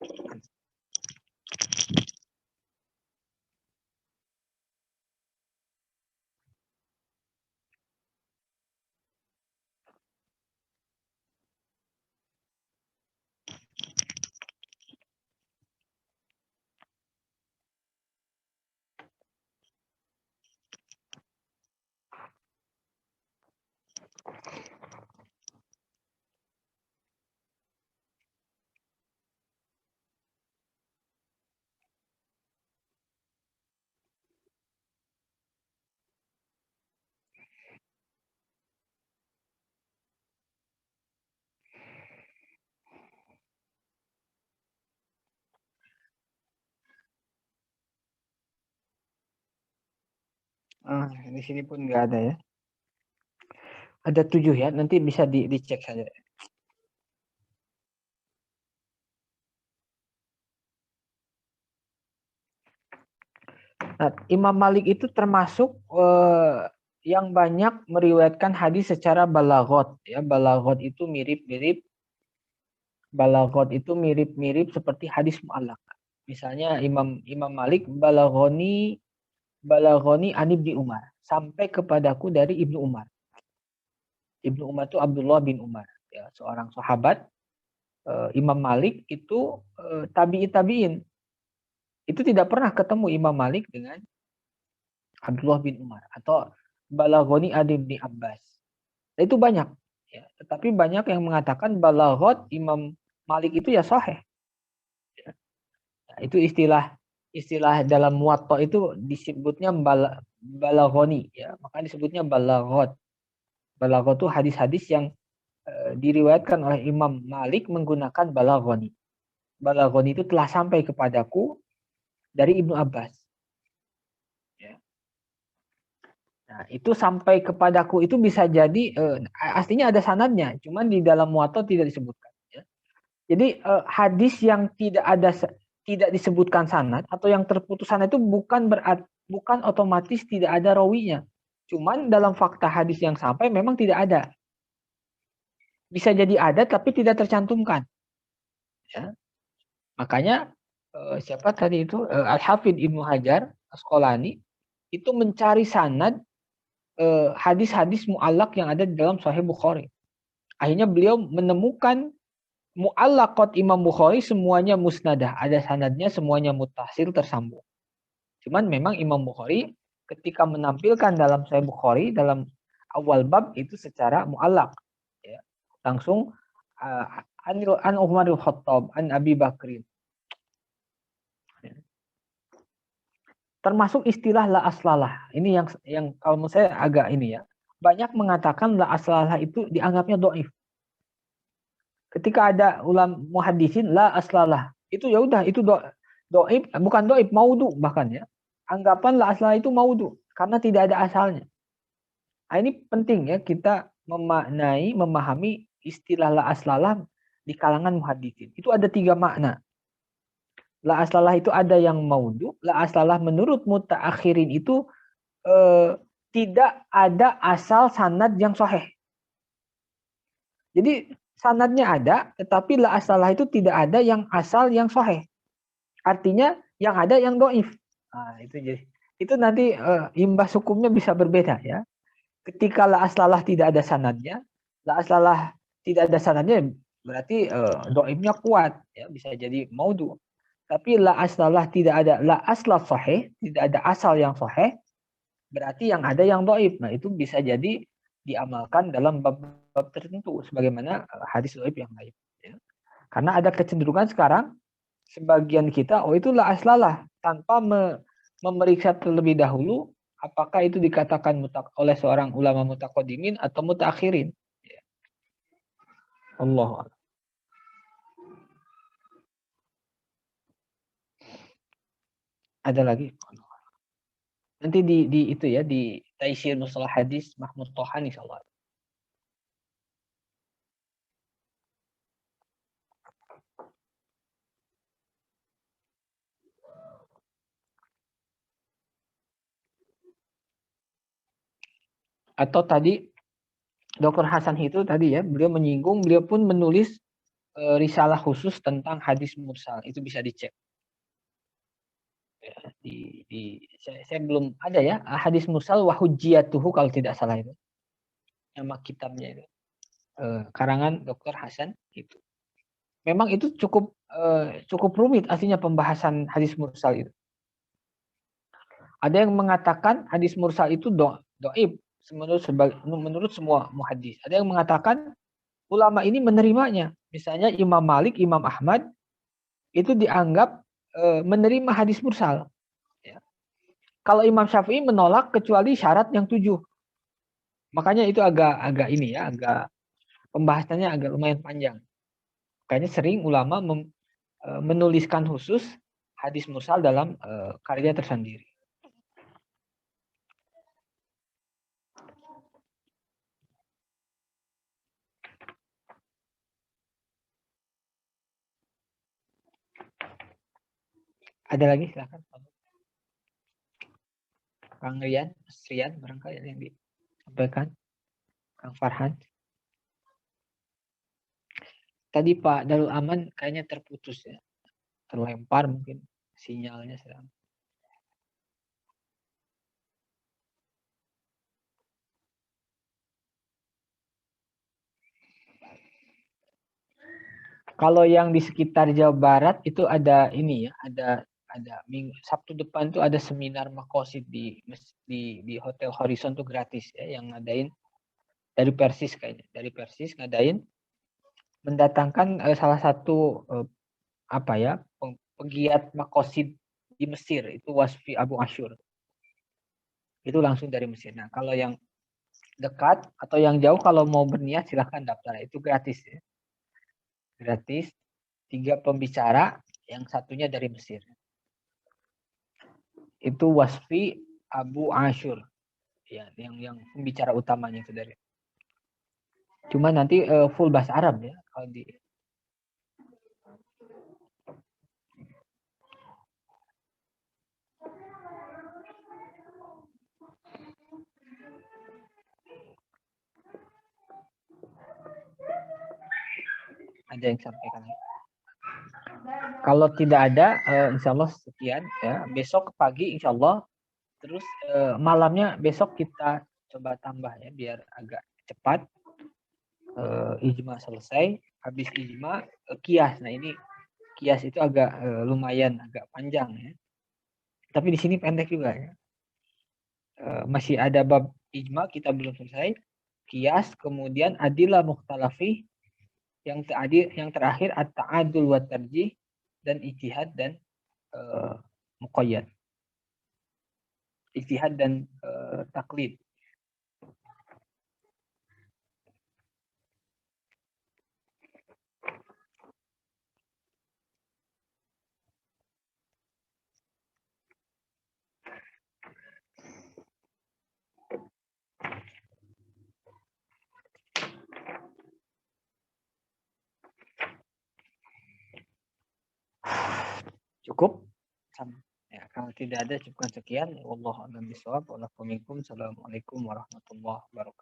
Di sini pun nggak ada ya. Ada 7 ya, nanti bisa dicek saja. Nah, Imam Malik itu termasuk yang banyak meriwayatkan hadis secara balaghot ya. Balaghot itu mirip seperti hadis mu'allaq. Misalnya Imam Malik balaghoni an Ibnu Umar, sampai kepadaku dari Ibnu Umar. Ibnu Umar itu Abdullah bin Umar ya, seorang sahabat. Imam Malik itu tabi'in. Itu tidak pernah ketemu Imam Malik dengan Abdullah bin Umar atau balaghoni an Ibni Abbas. Nah, itu banyak ya, tetapi banyak yang mengatakan balaghot Imam Malik itu ya sahih. Ya. Nah, itu istilah dalam Muwatta itu disebutnya balaghoni ya, maka disebutnya balaghot. Balaghot itu hadis-hadis yang diriwayatkan oleh Imam Malik menggunakan balaghoni. Balaghoni itu telah sampai kepadaku dari Ibnu Abbas. Ya. Nah, itu sampai kepadaku itu bisa jadi aslinya ada sanadnya, cuman di dalam Muwatta tidak disebutkan. Ya. Jadi hadis yang tidak disebutkan sanad atau yang terputus sanad itu bukan otomatis tidak ada rawinya. Cuman dalam fakta hadis yang sampai memang tidak ada. Bisa jadi ada tapi tidak tercantumkan. Ya. Makanya siapa tadi itu Al-Hafidh Ibnu Hajar Asqalani itu mencari sanad hadis-hadis mu'allaq yang ada di dalam Sahih Bukhari. Akhirnya beliau menemukan mu'allaqat Imam Bukhari semuanya musnadah, ada sanadnya, semuanya muttasil tersambung. Cuman memang Imam Bukhari ketika menampilkan dalam Sahih Bukhari dalam awal bab itu secara mu'allaq ya. Langsung an Umar bin Khattab, an Abi Bakrin. Termasuk istilah la aslalah. Ini yang kalau menurut saya agak ini ya. Banyak mengatakan la aslalah itu dianggapnya doif. Ketika ada ulama muhaddisin la aslalah, itu ya udah itu doif, bukan doif, maudhu bahkan ya. Anggapan la aslalah itu maudhu karena tidak ada asalnya. Nah, ini penting ya kita memahami istilah la aslalah di kalangan muhaddisin. Itu ada 3 makna. La aslalah itu ada yang maudhu, la aslalah menurut mutaakhirin itu tidak ada asal sanad yang sahih. Jadi sanadnya ada, tetapi la aslalah itu tidak ada yang asal yang sahih. Artinya yang ada yang doif. Nah, itu jadi itu nanti imbas hukumnya bisa berbeda ya. Ketika la aslalah tidak ada sanadnya, la aslalah tidak ada sanadnya berarti doifnya kuat ya, bisa jadi maudhu. Tapi la aslalah tidak ada la aslah sahih, tidak ada asal yang sahih, berarti yang ada yang doif. Nah itu bisa jadi diamalkan dalam bab-bab tertentu sebagaimana hadis doif yang lain. Ya. Karena ada kecenderungan sekarang sebagian kita itu la aslalah tanpa memeriksa terlebih dahulu apakah itu dikatakan oleh seorang ulama mutaqaddimin atau mutaakhirin. Ya. Allah. Ada lagi? Nanti di itu ya di Taisir Mustalah Hadis Mahmud Tohan insyaallah. Atau tadi Dr. Hasan itu tadi ya, beliau menyinggung, beliau pun menulis risalah khusus tentang hadis mursal. Itu bisa dicek. Ya, saya belum ada ya hadis mursal wa hujjiyatuhu kalau tidak salah itu. Nama kitabnya itu. Karangan Dr. Hasan itu. Memang itu cukup rumit artinya pembahasan hadis mursal itu. Ada yang mengatakan hadis mursal itu doib menurut semua muhaddis. Ada yang mengatakan ulama ini menerimanya. Misalnya Imam Malik, Imam Ahmad itu dianggap menerima hadis mursal. Ya. Kalau Imam Syafi'i menolak kecuali syarat yang 7. Makanya itu agak ini ya, agak pembahasannya agak lumayan panjang. Makanya sering ulama menuliskan khusus hadis mursal dalam karya tersendiri. Ada lagi silakan. Kang Rian, Srian barangkali ada yang disampaikan. Kang Farhan. Tadi Pak Darul Aman kayaknya terputus ya. Terlempar mungkin sinyalnya sedang. Kalau yang di sekitar Jawa Barat itu ada ini ya, ada Sabtu depan tuh ada seminar makosid di Hotel Horizon tuh gratis ya, yang ngadain dari Persis kayaknya, dari Persis ngadain mendatangkan salah satu apa ya pegiat makosid di Mesir itu Wasfi Abu Asyur. Itu langsung dari Mesir. Nah kalau yang dekat atau yang jauh kalau mau berniat silahkan daftar, itu gratis ya. Gratis, 3 pembicara, yang satunya dari Mesir. Itu Wasfi Abu Asyur. Ya, yang pembicara utamanya itu dari. Cuma nanti full bahasa Arab ya kalau di ada yang sampaikan. Kalau tidak ada, insya Allah sekian ya. Besok pagi insya Allah. Terus malamnya besok kita coba tambah ya biar agak cepat. Ijma selesai. Habis ijma kias. Nah ini kias itu agak lumayan agak panjang ya. Tapi di sini pendek juga ya. Masih ada bab ijma kita belum selesai. Kias kemudian adillah mukhtalafi yang terakhir at-ta'adul wa tarjih dan ijtihad dan muqayyad. Ijtihad dan taklid. paham. Ya, kalau tidak ada cukupkan sekian. Wallahu a'lam bishawab. Assalamualaikum warahmatullahi wabarakatuh.